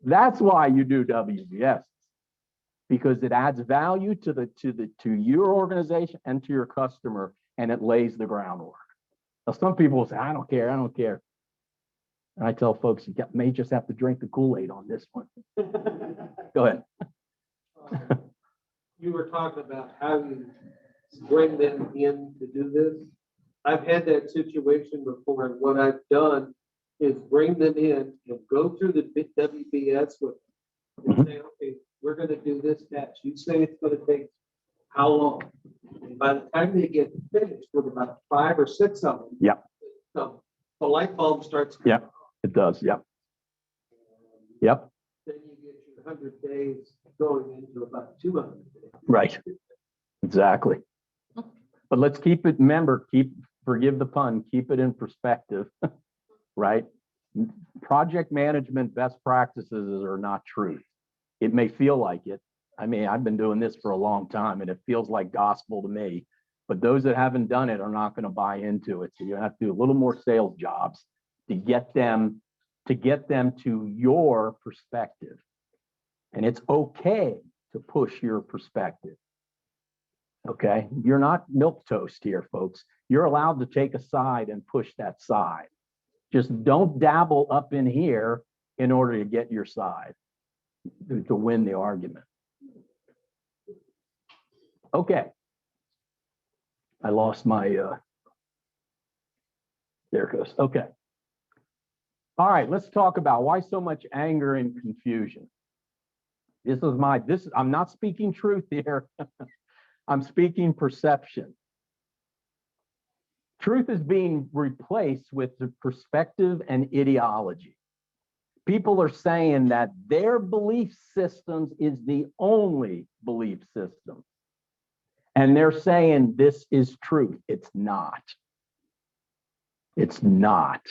That's why you do WBS, because it adds value to your organization and to your customer, and it lays the groundwork. Now, some people will say, I don't care. And I tell folks, you may just have to drink the Kool-Aid on this one. Go ahead. You were talking about how you bring them in to do this. I've had that situation before, and what I've done is bring them in and go through the WBS with them and say, okay, we're going to do this batch. You say it's going to take how long? And by the time they get finished with about 5 or 6 of them, the light bulb starts. Yeah, it does. Yep. Then you get your 100 days going into about 200 days. Right. Exactly. But let's forgive the pun, keep it in perspective, right? Project management best practices are not truth. It may feel like it. I mean, I've been doing this for a long time and it feels like gospel to me, but those that haven't done it are not going to buy into it. So you have to do a little more sales jobs to get them to your perspective. And it's okay to push your perspective. Okay, you're not milquetoast here, folks. You're allowed to take a side and push that side. Just don't dabble up in here in order to get your side, to win the argument. Okay. I lost my, there it goes. Okay. All right, let's talk about why so much anger and confusion. I'm not speaking truth here. I'm speaking perception. Truth is being replaced with the perspective and ideology. People are saying that their belief systems is the only belief system. And they're saying this is truth. It's not. It's not.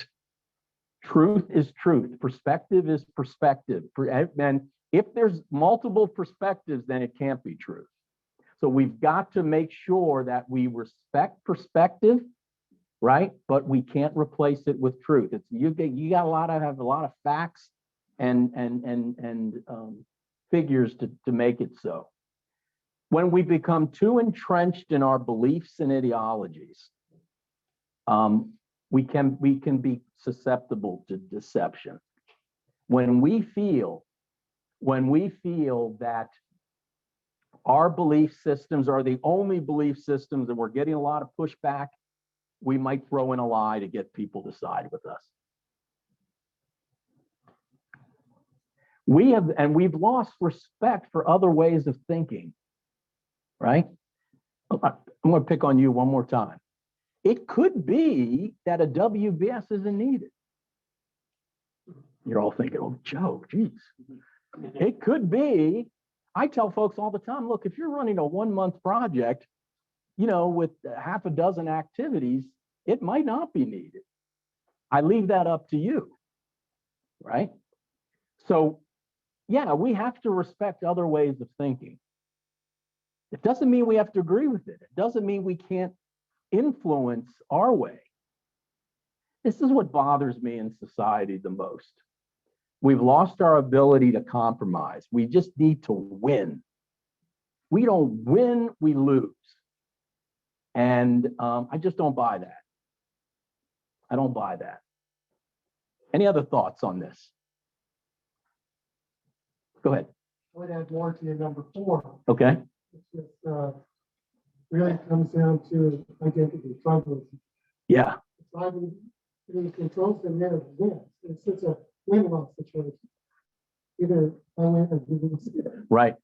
Truth is truth. Perspective is perspective. And if there's multiple perspectives, then it can't be truth. So we've got to make sure that we respect perspective, right? But we can't replace it with truth. It's you got have a lot of facts and figures to make it so. When we become too entrenched in our beliefs and ideologies, we can be susceptible to deception. When we feel that our belief systems are the only belief systems and we're getting a lot of pushback, we might throw in a lie to get people to side with us. We've lost respect for other ways of thinking, right? I'm going to pick on you one more time. It could be that a WBS isn't needed. You're all thinking, oh, Joe, geez. It could be. I tell folks all the time, look, if you're running a 1-month project, with half a dozen activities, it might not be needed. I leave that up to you, right? So, yeah, we have to respect other ways of thinking. It doesn't mean we have to agree with it. It doesn't mean we can't influence our way. This is what bothers me in society the most. We've lost our ability to compromise. We just need to win. We don't win, we lose. And I just don't buy that. I don't buy that. Any other thoughts on this? Go ahead. I would add more to your number 4. Okay. It's just, really comes down to identity, tribalism. Yeah. Tribal really controls the narrative. Wins. It's such a win-loss situation. Either I win or you lose. Right.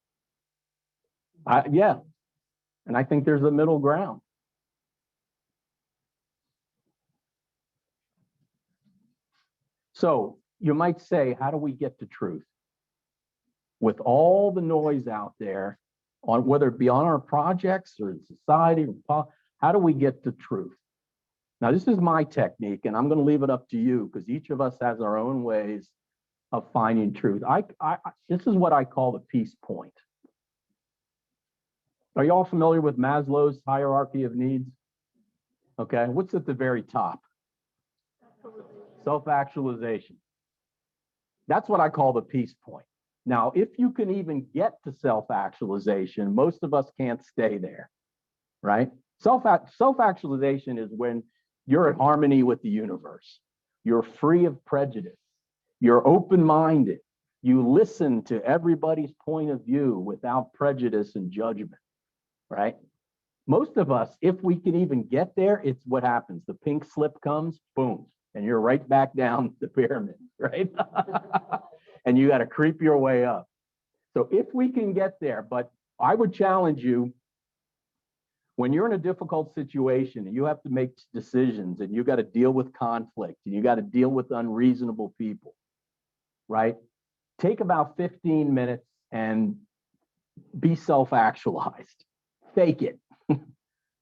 Yeah. And I think there's a middle ground. So you might say, how do we get to truth? With all the noise out there, on whether it be on our projects or in society, how do we get to truth? Now, this is my technique, and I'm going to leave it up to you because each of us has our own ways of finding truth. This is what I call the peace point. Are you all familiar with Maslow's hierarchy of needs? Okay, what's at the very top? Self-actualization. That's what I call the peace point. Now, if you can even get to self-actualization, most of us can't stay there, right? Self-actualization is when you're at harmony with the universe. You're free of prejudice. You're open-minded. You listen to everybody's point of view without prejudice and judgment, right? Most of us, if we can even get there, it's what happens. The pink slip comes, boom, and you're right back down the pyramid, right? And you got to creep your way up. So if we can get there, but I would challenge you, when you're in a difficult situation and you have to make decisions and you got to deal with conflict and you got to deal with unreasonable people, right? Take about 15 minutes and be self-actualized. Fake it.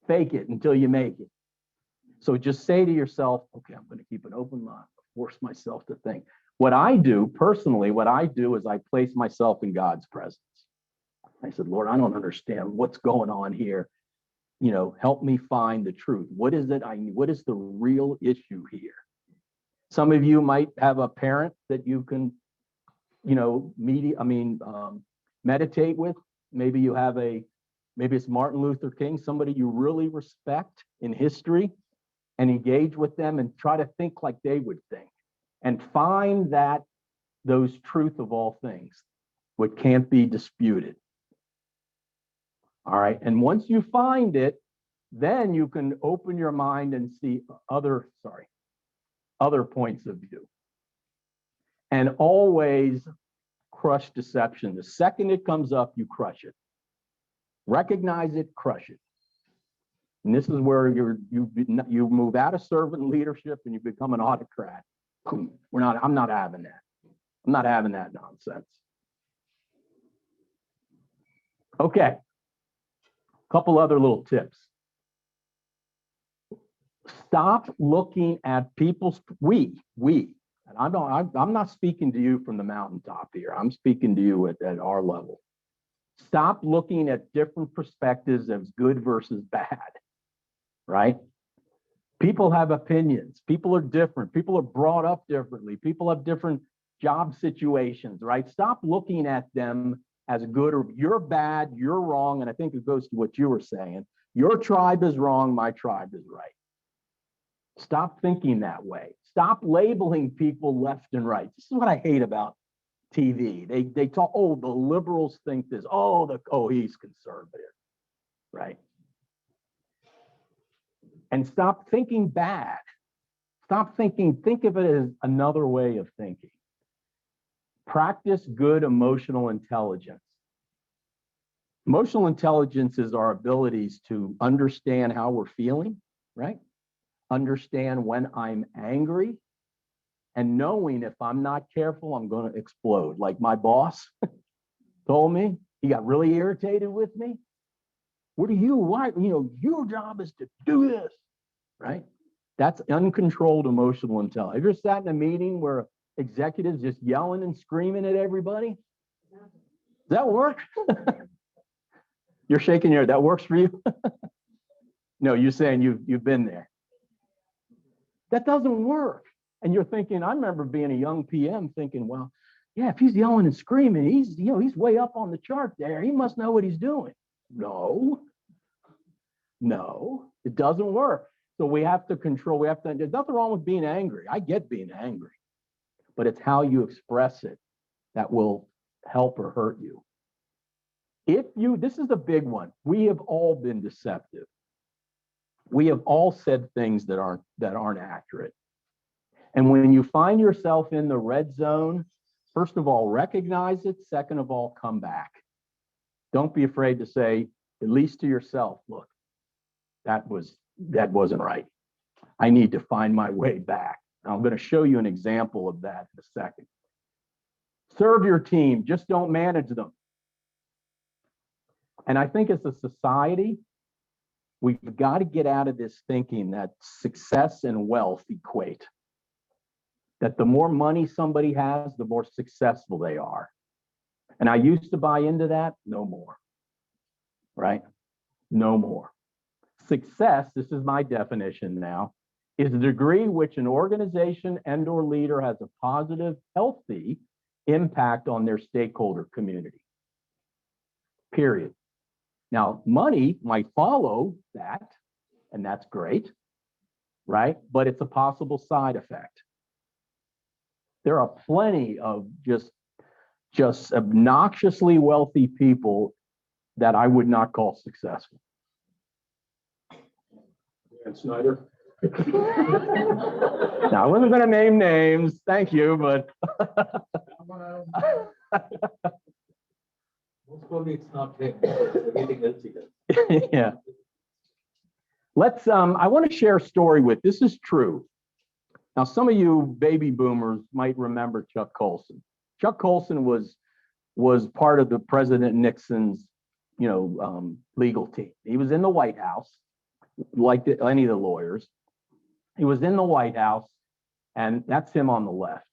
Fake it until you make it. So just say to yourself, okay, I'm going to keep an open mind, force myself to think. What I do personally, is I place myself in God's presence. I said, Lord, I don't understand what's going on here. Help me find the truth. What is it I need? What is the real issue here? Some of you might have a parent that you can, meditate with. Maybe you have maybe it's Martin Luther King, somebody you really respect in history, and engage with them and try to think like they would think. And find those truth of all things, what can't be disputed. All right. And once you find it, then you can open your mind and see other points of view. And always crush deception. The second it comes up, you crush it. Recognize it, crush it. And this is where you move out of servant leadership and you become an autocrat. I'm not having that. I'm not having that nonsense. Okay. A couple other little tips. Stop looking at people's, and I'm not speaking to you from the mountaintop here. I'm speaking to you at our level. Stop looking at different perspectives as good versus bad, right? People have opinions. People are different. People are brought up differently. People have different job situations, right? Stop looking at them as good or you're bad, you're wrong. And I think it goes to what you were saying. Your tribe is wrong, my tribe is right. Stop thinking that way. Stop labeling people left and right. This is what I hate about TV. They talk, oh, the liberals think this. Oh, he's conservative, right? And stop thinking bad. Stop thinking, think of it as another way of thinking. Practice good emotional intelligence. Emotional intelligence is our abilities to understand how we're feeling, right? Understand when I'm angry and knowing if I'm not careful, I'm going to explode. Like my boss told me, he got really irritated with me. Why, your job is to do this, right? That's uncontrolled emotional intelligence. Have you ever sat in a meeting where executives just yelling and screaming at everybody? Does that work? You're shaking your head. That works for you? No, you're saying you've been there. That doesn't work. And you're thinking, I remember being a young PM thinking, well, yeah, if he's yelling and screaming, he's way up on the chart there. He must know what he's doing. No, it doesn't work. So we have to control, there's nothing wrong with being angry. I get being angry, but it's how you express it that will help or hurt you. This is a big one. We have all been deceptive. We have all said things that aren't accurate. And when you find yourself in the red zone, first of all, recognize it. Second of all, come back. Don't be afraid to say, at least to yourself, look, that wasn't right. I need to find my way back. Now, I'm going to show you an example of that in a second. Serve your team, just don't manage them. And I think as a society, we've got to get out of this thinking that success and wealth equate. That the more money somebody has, the more successful they are. And I used to buy into that, no more, right? No more. Success, this is my definition now, is the degree which an organization and or leader has a positive, healthy impact on their stakeholder community, period. Now, money might follow that, and that's great, right? But it's a possible side effect. There are plenty of just obnoxiously wealthy people that I would not call successful. And Snyder. Now, I wasn't going to name names, thank you, but. Most probably it's not him. It's anything else he does. Yeah. I want to share a story this is true. Now, some of you baby boomers might remember Chuck Colson. Chuck Colson was part of the President Nixon's, legal team. He was in the White House, like any of the lawyers. He was in the White House, and that's him on the left.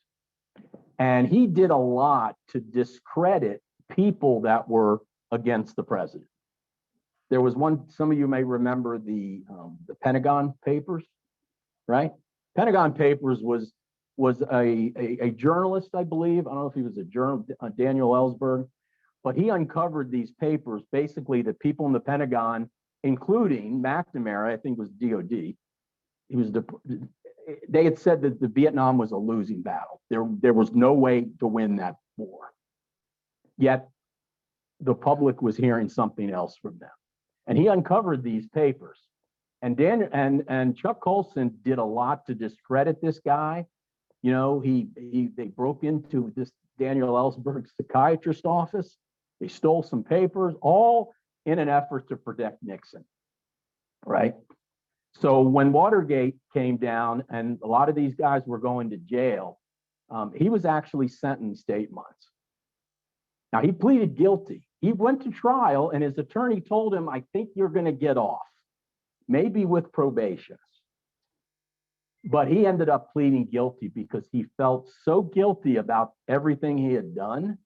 And he did a lot to discredit people that were against the president. There was one, some of you may remember the Pentagon Papers, right? Pentagon Papers was a journalist, I believe. I don't know if he was a journalist, Daniel Ellsberg, but he uncovered these papers, basically the people in the Pentagon, including McNamara, I think was DOD. They had said that the Vietnam was a losing battle. There was no way to win that war. Yet the public was hearing something else from them. And he uncovered these papers. And Chuck Colson did a lot to discredit this guy. They broke into this Daniel Ellsberg psychiatrist office. They stole some papers, all in an effort to protect Nixon, right? So when Watergate came down and a lot of these guys were going to jail, he was actually sentenced 8 months. Now, he pleaded guilty. He went to trial and his attorney told him, I think you're going to get off, maybe with probation. But he ended up pleading guilty because he felt so guilty about everything he had done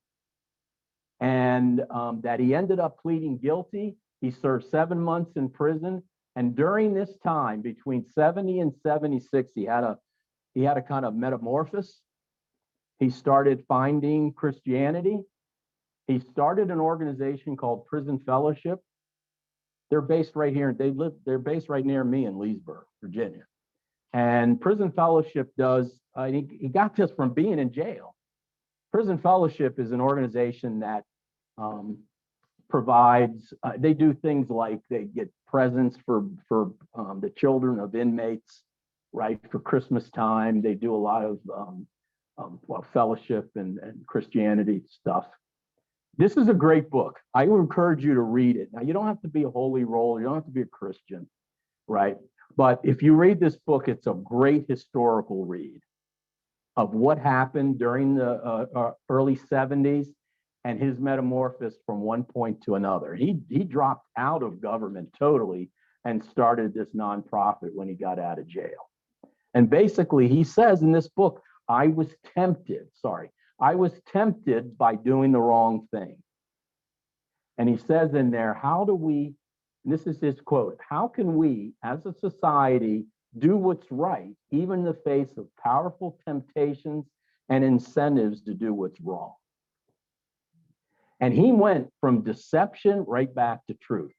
and that he ended up pleading guilty. He served 7 months in prison. And during this time, between 70 and 76, he had a kind of metamorphosis. He started finding Christianity. He started an organization called Prison Fellowship. They're based right here. They're based right near me in Leesburg, Virginia. And Prison Fellowship does, he got this from being in jail. Prison Fellowship is an organization that provides, they do things like they get presents for the children of inmates, right, for Christmas time. They do a lot of fellowship and Christianity stuff. This is a great book. I would encourage you to read it. Now, you don't have to be a holy roller. You don't have to be a Christian, right? But if you read this book, it's a great historical read of what happened during the early 70s and his metamorphosis from one point to another. He dropped out of government totally and started this nonprofit when he got out of jail. And basically, he says in this book, I was tempted by doing the wrong thing. And he says in there, and this is his quote, how can we as a society do what's right, even in the face of powerful temptations and incentives to do what's wrong? And he went from deception right back to truth.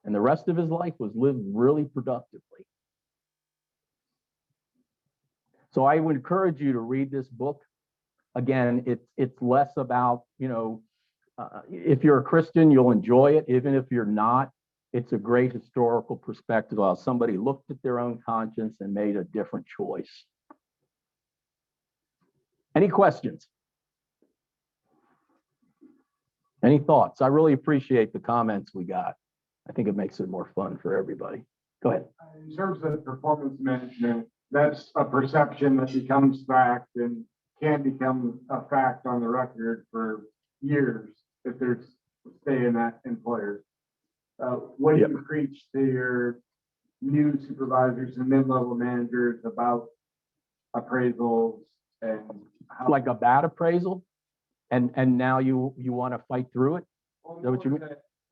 And the rest of his life was lived really productively. So I would encourage you to read this book. Again, it's less about, if you're a Christian, you'll enjoy it. Even if you're not, it's a great historical perspective of how somebody looked at their own conscience and made a different choice. Any questions? Any thoughts? I really appreciate the comments we got. I think it makes it more fun for everybody. Go ahead. In terms of performance management, that's a perception that becomes fact and can become a fact on the record for years if there's stay in that employer. What do you preach to your new supervisors and mid-level managers about appraisals and how? Like a bad appraisal? And now you want to fight through it? Is that what you mean?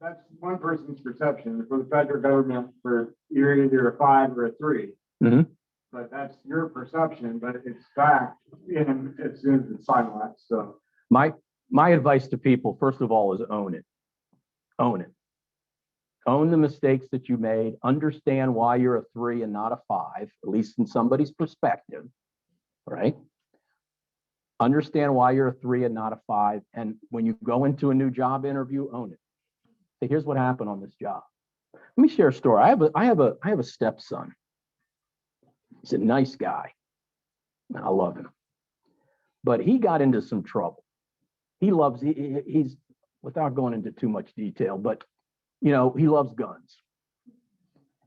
That's one person's perception. For the federal government, you're either a 5 or a 3. Mm-hmm. But that's your perception, but it's fact in as soon as it's finalized. So my advice to people, first of all, is own it. Own it. Own the mistakes that you made. Understand why you're a 3 and not a 5, at least in somebody's perspective, right? Understand why you're a 3 and not a 5. And when you go into a new job interview, own it. Say, here's what happened on this job. Let me share a story. I have a stepson. He's a nice guy. I love him. But he got into some trouble. He's without going into too much detail, but he loves guns.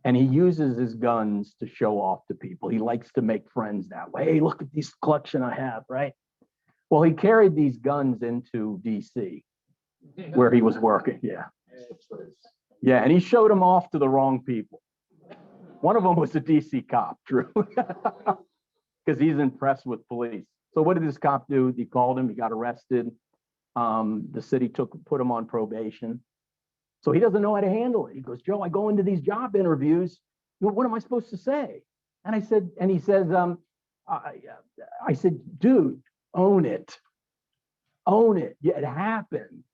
And he uses his guns to show off to people. He likes to make friends that way. Hey, look at this collection I have, right? Well, he carried these guns into DC where he was working. Yeah. Yeah, and he showed them off to the wrong people. One of them was a DC cop, Drew, because he's impressed with police. So what did this cop do? He called him, he got arrested. The city put him on probation. So he doesn't know how to handle it. He goes, Joe, I go into these job interviews. What am I supposed to say? And he says, I said, dude, own it. Own it. Yeah, it happened.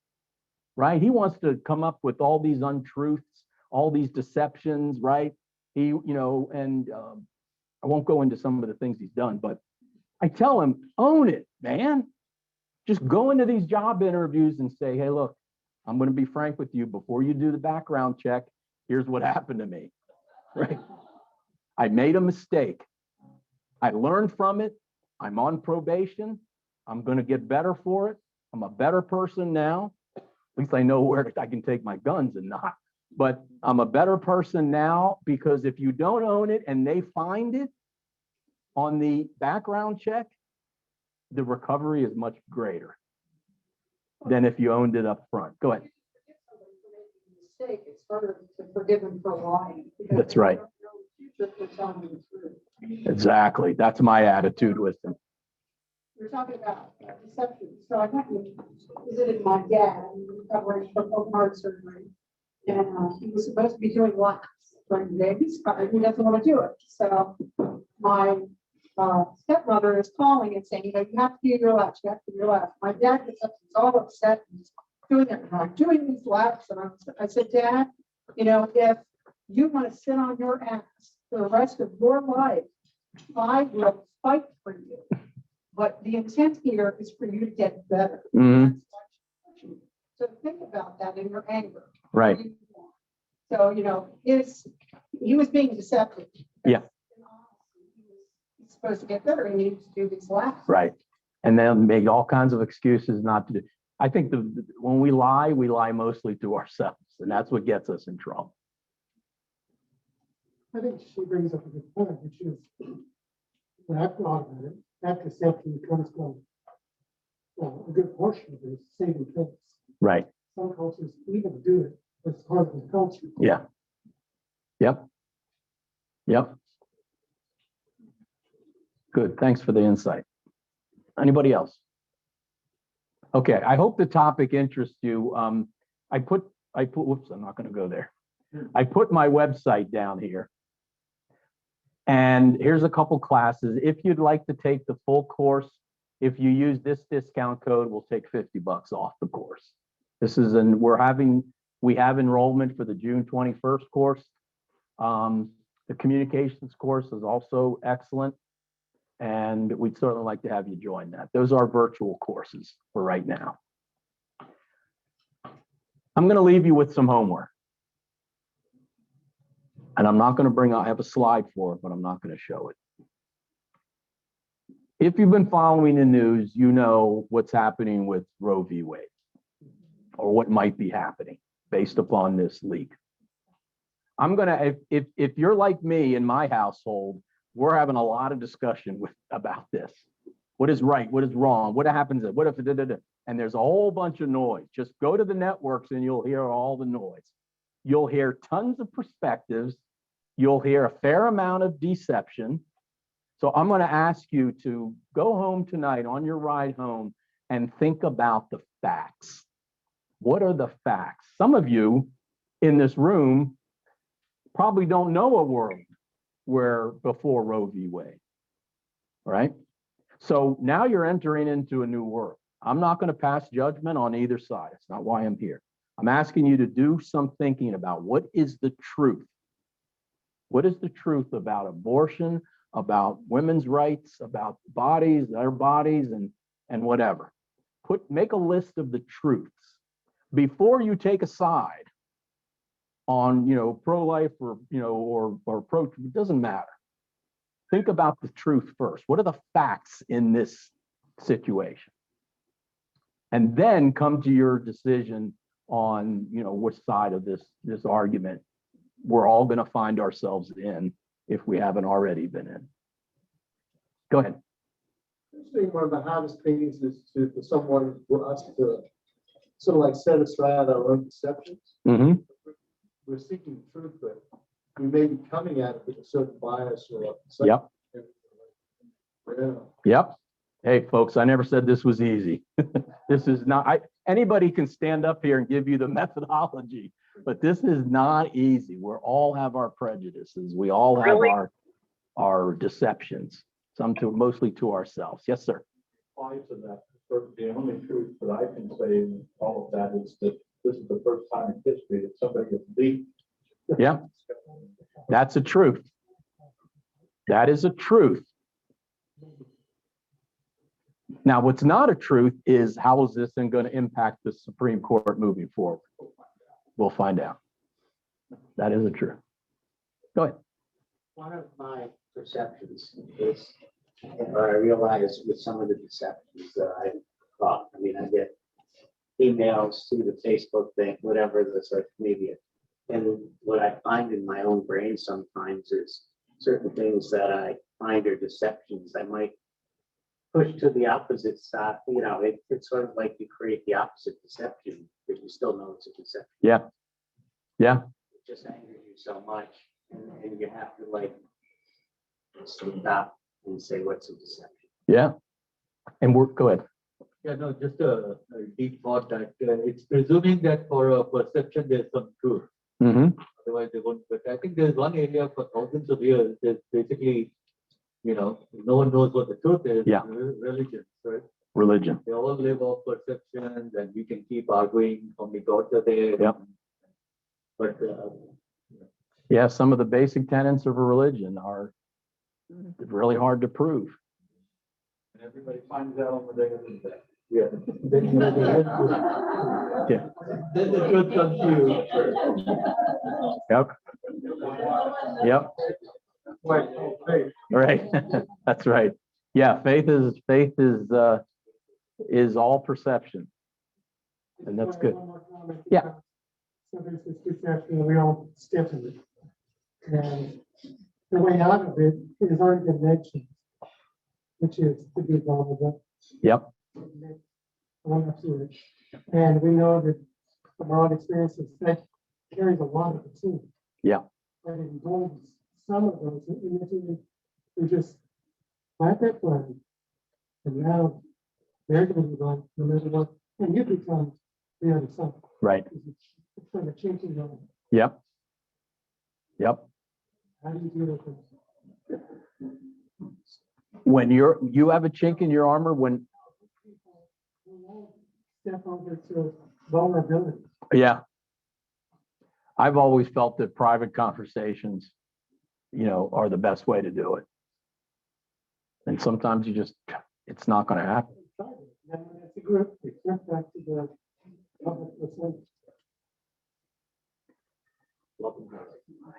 Right? He wants to come up with all these untruths, all these deceptions, right? I won't go into some of the things he's done, but I tell him, own it, man. Just go into these job interviews and say, hey, look, I'm going to be frank with you. Before you do the background check, here's what happened to me, right? I made a mistake. I learned from it. I'm on probation. I'm going to get better for it. I'm a better person now. At least I know where I can take my guns and not. But I'm a better person now because if you don't own it and they find it on the background check, the recovery is much greater than if you owned it up front. Go ahead. Mistake, it's harder to forgive them for lying. That's right. Exactly. That's my attitude with them. We're talking about deceptions. So I went and visited my dad, recovering from open heart surgery. And he was supposed to be doing laps during the day. He's tired, he doesn't want to do it. So my stepmother is calling and saying, you know, you have to do your laps, you have to do your laps. My dad gets up, he's all upset, and he's doing it, and I'm doing these laps. And I said, Dad, you know, if you want to sit on your ass for the rest of your life, I will fight for you. But the intent here is for you to get better. Mhm. So think about that in your anger. Right. So, you know, he was being deceptive. Yeah. He's supposed to get better. He needs to do these laps. Right. And they'll make all kinds of excuses not to do. I think when we lie mostly to ourselves, and that's what gets us in trouble. I think she brings up a good point, which is, when I thought about it, that deception comes from, well, a good portion of it is saving face. Right. Some cultures even do it as part of the culture. Yeah. Yep. Yep. Good. Thanks for the insight. Anybody else? Okay. I hope the topic interests you. I put, whoops, I'm not going to go there. I put my website down here. And here's a couple classes. If you'd like to take the full course, if you use this discount code, we'll take $50 off the course. This is we have enrollment for the June 21st course. The communications course is also excellent. And we'd certainly like to have you join that. Those are virtual courses for right now. I'm going to leave you with some homework. And I'm not going to I have a slide for it, but I'm not going to show it. If you've been following the news, you know what's happening with Roe v. Wade, or what might be happening based upon this leak. I'm going to, if you're like me in my household, we're having a lot of discussion about this. What is right? What is wrong? What happens? What if, and there's a whole bunch of noise. Just go to the networks and you'll hear all the noise. You'll hear tons of perspectives. You'll hear a fair amount of deception. So I'm going to ask you to go home tonight on your ride home and think about the facts. What are the facts? Some of you in this room probably don't know a world where before Roe v. Wade, right? So now you're entering into a new world. I'm not going to pass judgment on either side. It's not why I'm here. I'm asking you to do some thinking about what is the truth. What is the truth about abortion, about women's rights, about bodies, their bodies, and whatever. Make a list of the truths before you take a side on, pro-life or, or pro, it doesn't matter. Think about the truth first. What are the facts in this situation? And then come to your decision on, which side of this argument we're all going to find ourselves in if we haven't already been in. Go ahead. I think one of the hardest things is for someone, for us to sort of like set aside our own perceptions. Mm-hmm. We're seeking truth, but we may be coming at it with a certain bias or. Yep. Yeah. Yep. Hey, folks, I never said this was easy. This is not, anybody can stand up here and give you the methodology, but this is not easy. We all have our prejudices. We all have our deceptions, mostly to ourselves. Yes, sir. Apply to that. The only truth that I can say in all of that is that this is the first time in history that somebody has leaked. Yeah, that's a truth. That is a truth. Now, what's not a truth is how is this going to impact the Supreme Court moving forward? We'll find out. That is a truth. Go ahead. One of my perceptions is, or I realize with some of the deceptions that I caught, I get emails through the Facebook thing, whatever the social media. And what I find in my own brain sometimes is certain things that I find are deceptions. I might push to the opposite side. It's sort of like you create the opposite deception, but you still know it's a deception. Yeah. Yeah. It just angers you so much. And you have to stop and say, what's a deception? Yeah. And go ahead. Yeah, no, just a deep thought that it's presuming that for a perception, there's some truth. Otherwise, they won't. But I think there's one area for thousands of years. There's basically, no one knows what the truth is. Yeah. Religion, right? Religion. They all live off perceptions, and we can keep arguing how many gods are there. Yep. But Yeah, some of the basic tenets of a religion are really hard to prove. and everybody finds out on the day of the day. Yeah. Then you know the truth. Yeah. Then the truth comes to you. Yep. Yep. Right. That's right. Yeah, faith is all perception. And that's good. Yeah. So there's this perception, we all step in it. And the way out of it is already been mentioned, which is to be vulnerable. Yep. Own up to it. And we know that from our own experiences, that carries a lot of it too. Yeah. And it involves some of those, and we just let that flag. And now they're going to be gone, no matter what, and you become the other side. Right. It's kind of changing on. Yep. Yep. How do you deal with it? When you have a chink in your armor, when Step over to vulnerability. yeah. I've always felt that private conversations, are the best way to do it. And sometimes it's not going to happen. And as a group, we step back to the public persona.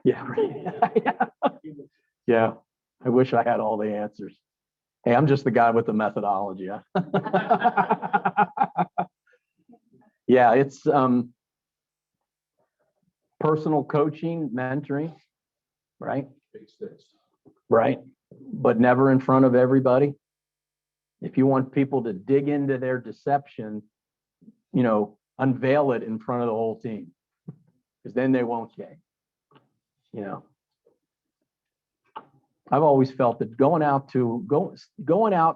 Yeah. Yeah. I wish I had all the answers. Hey, I'm just the guy with the methodology. Huh? Yeah, it's personal coaching, mentoring, right? Right. But never in front of everybody. If you want people to dig into their deception, unveil it in front of the whole team, because then they won't change. I've always felt that going out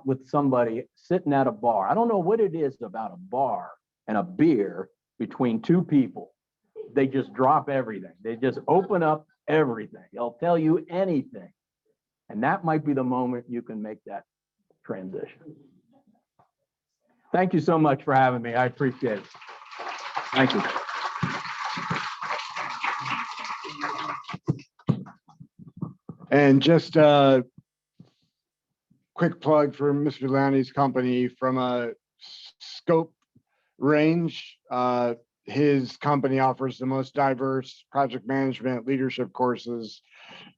with somebody sitting at a bar, I don't know what it is about a bar and a beer between two people. They just drop everything. They just open up everything. They'll tell you anything. And that might be the moment you can make that transition. Thank you so much for having me. I appreciate it. Thank you. And just a quick plug for Mr. Launi's company from a scope range. His company offers the most diverse project management leadership courses,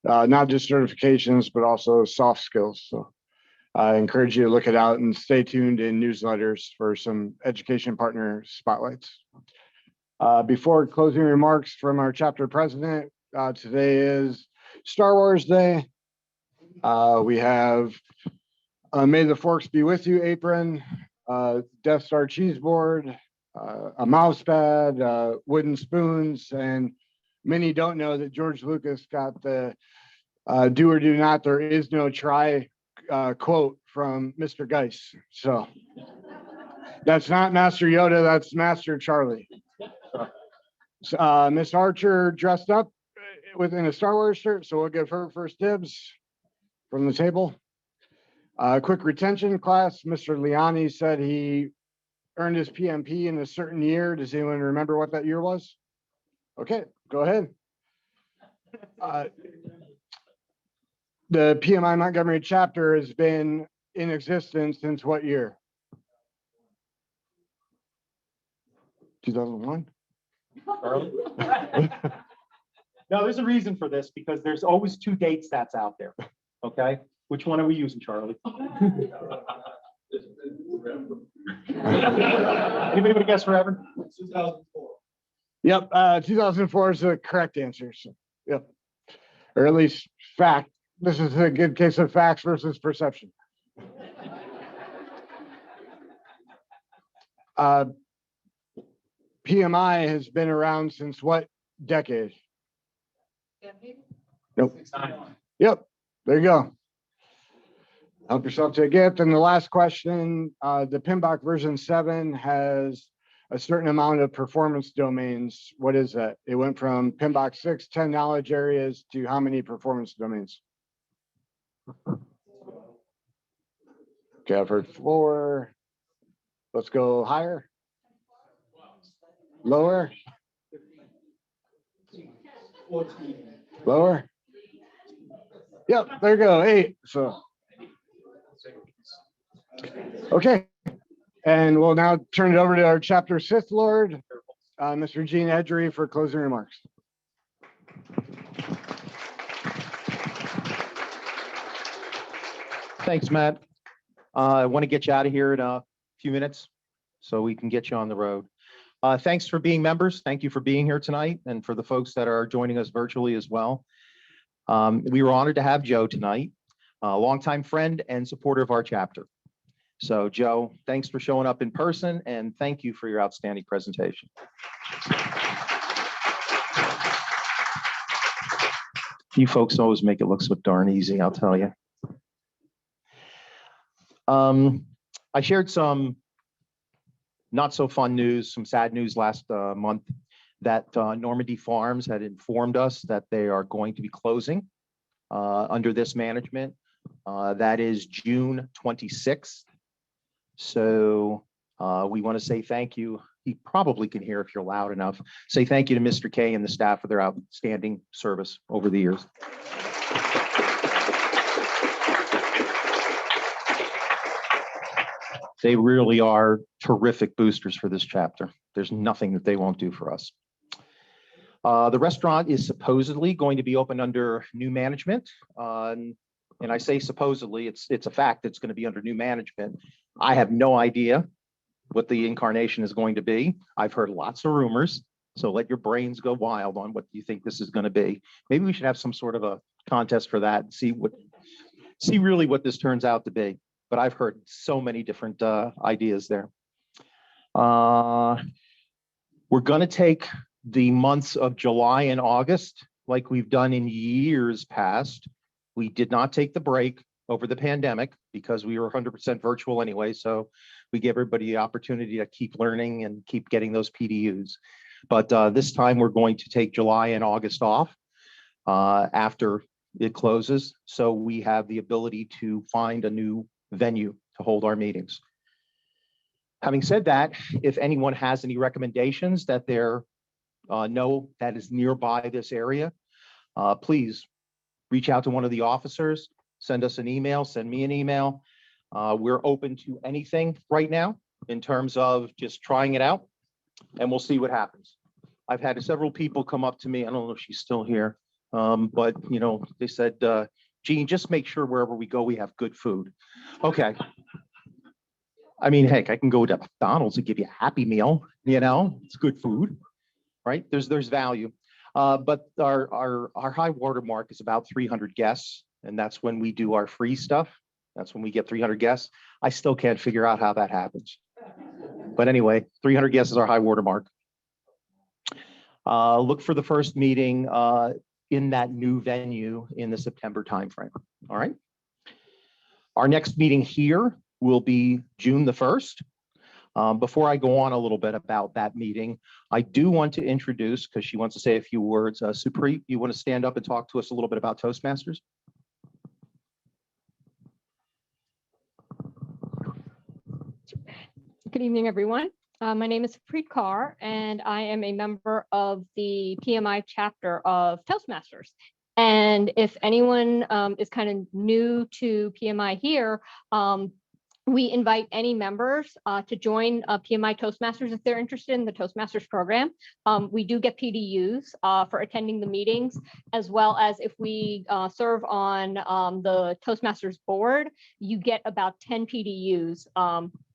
not just certifications, but also soft skills. So I encourage you to look it out and stay tuned in newsletters for some education partner spotlights. Before closing remarks from our chapter president, today is Star Wars Day. We have May the Forks Be With You apron, Death Star cheese board, a mouse pad, wooden spoons, and many don't know that George Lucas got the do or do not, there is no try quote from Mr. Geis. So that's not Master Yoda, that's Master Charlie. Miss Archer dressed up within a Star Wars shirt, so we'll give her first dibs from the table. Quick retention class, Mr. Launi said he earned his PMP in a certain year. Does anyone remember what that year was? Okay, go ahead. The PMI Montgomery chapter has been in existence since what year? 2001? No, there's a reason for this, because there's always two date stats out there. Okay, which one are we using, Charlie? Anybody want to guess, Reverend? 2004. Yep, 2004 is the correct answer. So, yep, or at least fact. This is a good case of facts versus perception. PMI has been around since what decade? Nope. Yep, there you go. Help yourself to a gift. And the last question, the PMBOK version 7 has a certain amount of performance domains. What is that? It went from PMBOK 6, 10 knowledge areas to how many performance domains? Okay, I've heard 4. Let's go higher. Lower. Lower. Yep, there you go, 8. So, okay. And we'll now turn it over to our chapter Sith Lord, Mr. Gene Edgery, for closing remarks. Thanks, Matt. I want to get you out of here in a few minutes so we can get you on the road. Thanks for being members. Thank you for being here tonight, and for the folks that are joining us virtually as well. We were honored to have Joe tonight, a longtime friend and supporter of our chapter. So Joe, thanks for showing up in person, and thank you for your outstanding presentation. You folks always make it look so darn easy, I'll tell you. I shared some not so fun news, some sad news last month that Normandie Farms had informed us that they are going to be closing under this management. That is June 26th. So we want to say thank you. He probably can hear if you're loud enough. Say thank you to Mr. K and the staff for their outstanding service over the years. They really are terrific boosters for this chapter. There's nothing that they won't do for us. The restaurant is supposedly going to be open under new management. And I say supposedly, it's a fact it's going to be under new management. I have no idea what the incarnation is going to be. I've heard lots of rumors, so let your brains go wild on what you think this is going to be. Maybe we should have some sort of a contest for that and see really what this turns out to be. But I've heard so many different ideas there. We're going to take the months of July and August like we've done in years past. We did not take the break over the pandemic because we were 100% virtual anyway. So we gave everybody the opportunity to keep learning and keep getting those PDUs. But this time we're going to take July and August off after it closes. So we have the ability to find a new venue to hold our meetings. Having said that, if anyone has any recommendations that they're know that is nearby this area, please reach out to one of the officers, send us an email, send me an email. We're open to anything right now in terms of just trying it out, and we'll see what happens. I've had several people come up to me. I don't know if she's still here, but you know, they said, Gene, just make sure wherever we go, we have good food. Okay. I mean, heck, I can go to McDonald's and give you a Happy Meal, you know, it's good food, right? There's value. But our high water mark is about 300 guests, and that's when we do our free stuff. That's when we get 300 guests. I still can't figure out how that happens. But anyway, 300 guests is our high water mark. Look for the first meeting in that new venue in the September timeframe. All right. Our next meeting here will be June the 1st. Before I go on a little bit about that meeting, I do want to introduce, because she wants to say a few words. Supreet, you want to stand up and talk to us a little bit about Toastmasters? Good evening, everyone. My name is Supreet Kaur, and I am a member of the PMI chapter of Toastmasters. And if anyone is kind of new to PMI here, we invite any members to join PMI Toastmasters if they're interested in the Toastmasters program. We do get PDUs for attending the meetings, as well as if we serve on the Toastmasters board, you get about 10 PDUs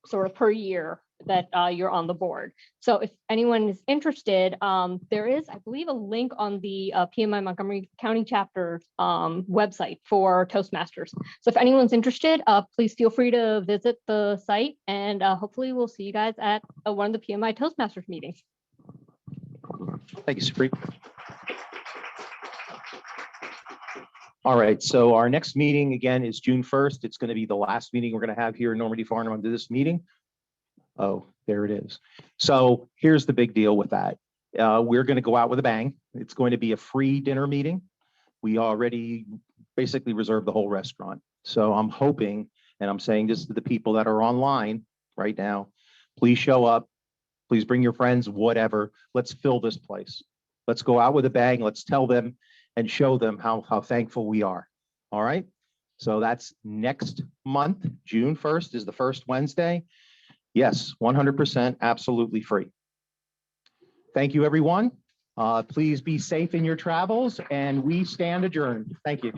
sort of per year that you're on the board. So if anyone is interested, there is, I believe, a link on the PMI Montgomery County chapter website for Toastmasters. So if anyone's interested, please feel free to visit the site, and hopefully we'll see you guys at one of the PMI Toastmasters meetings. Thank you, Supreet. All right, so our next meeting again is June 1st. It's going to be the last meeting we're going to have here in Normandy Farnham under this meeting. Oh, there it is. So here's the big deal with that. We're going to go out with a bang. It's going to be a free dinner meeting. We already basically reserved the whole restaurant. So I'm hoping, and I'm saying this to the people that are online right now, please show up. Please bring your friends, whatever. Let's fill this place. Let's go out with a bang. Let's tell them and show them how thankful we are. All right. So that's next month. June 1st is the first Wednesday. Yes, 100% absolutely free. Thank you, everyone. Please be safe in your travels, and we stand adjourned. Thank you.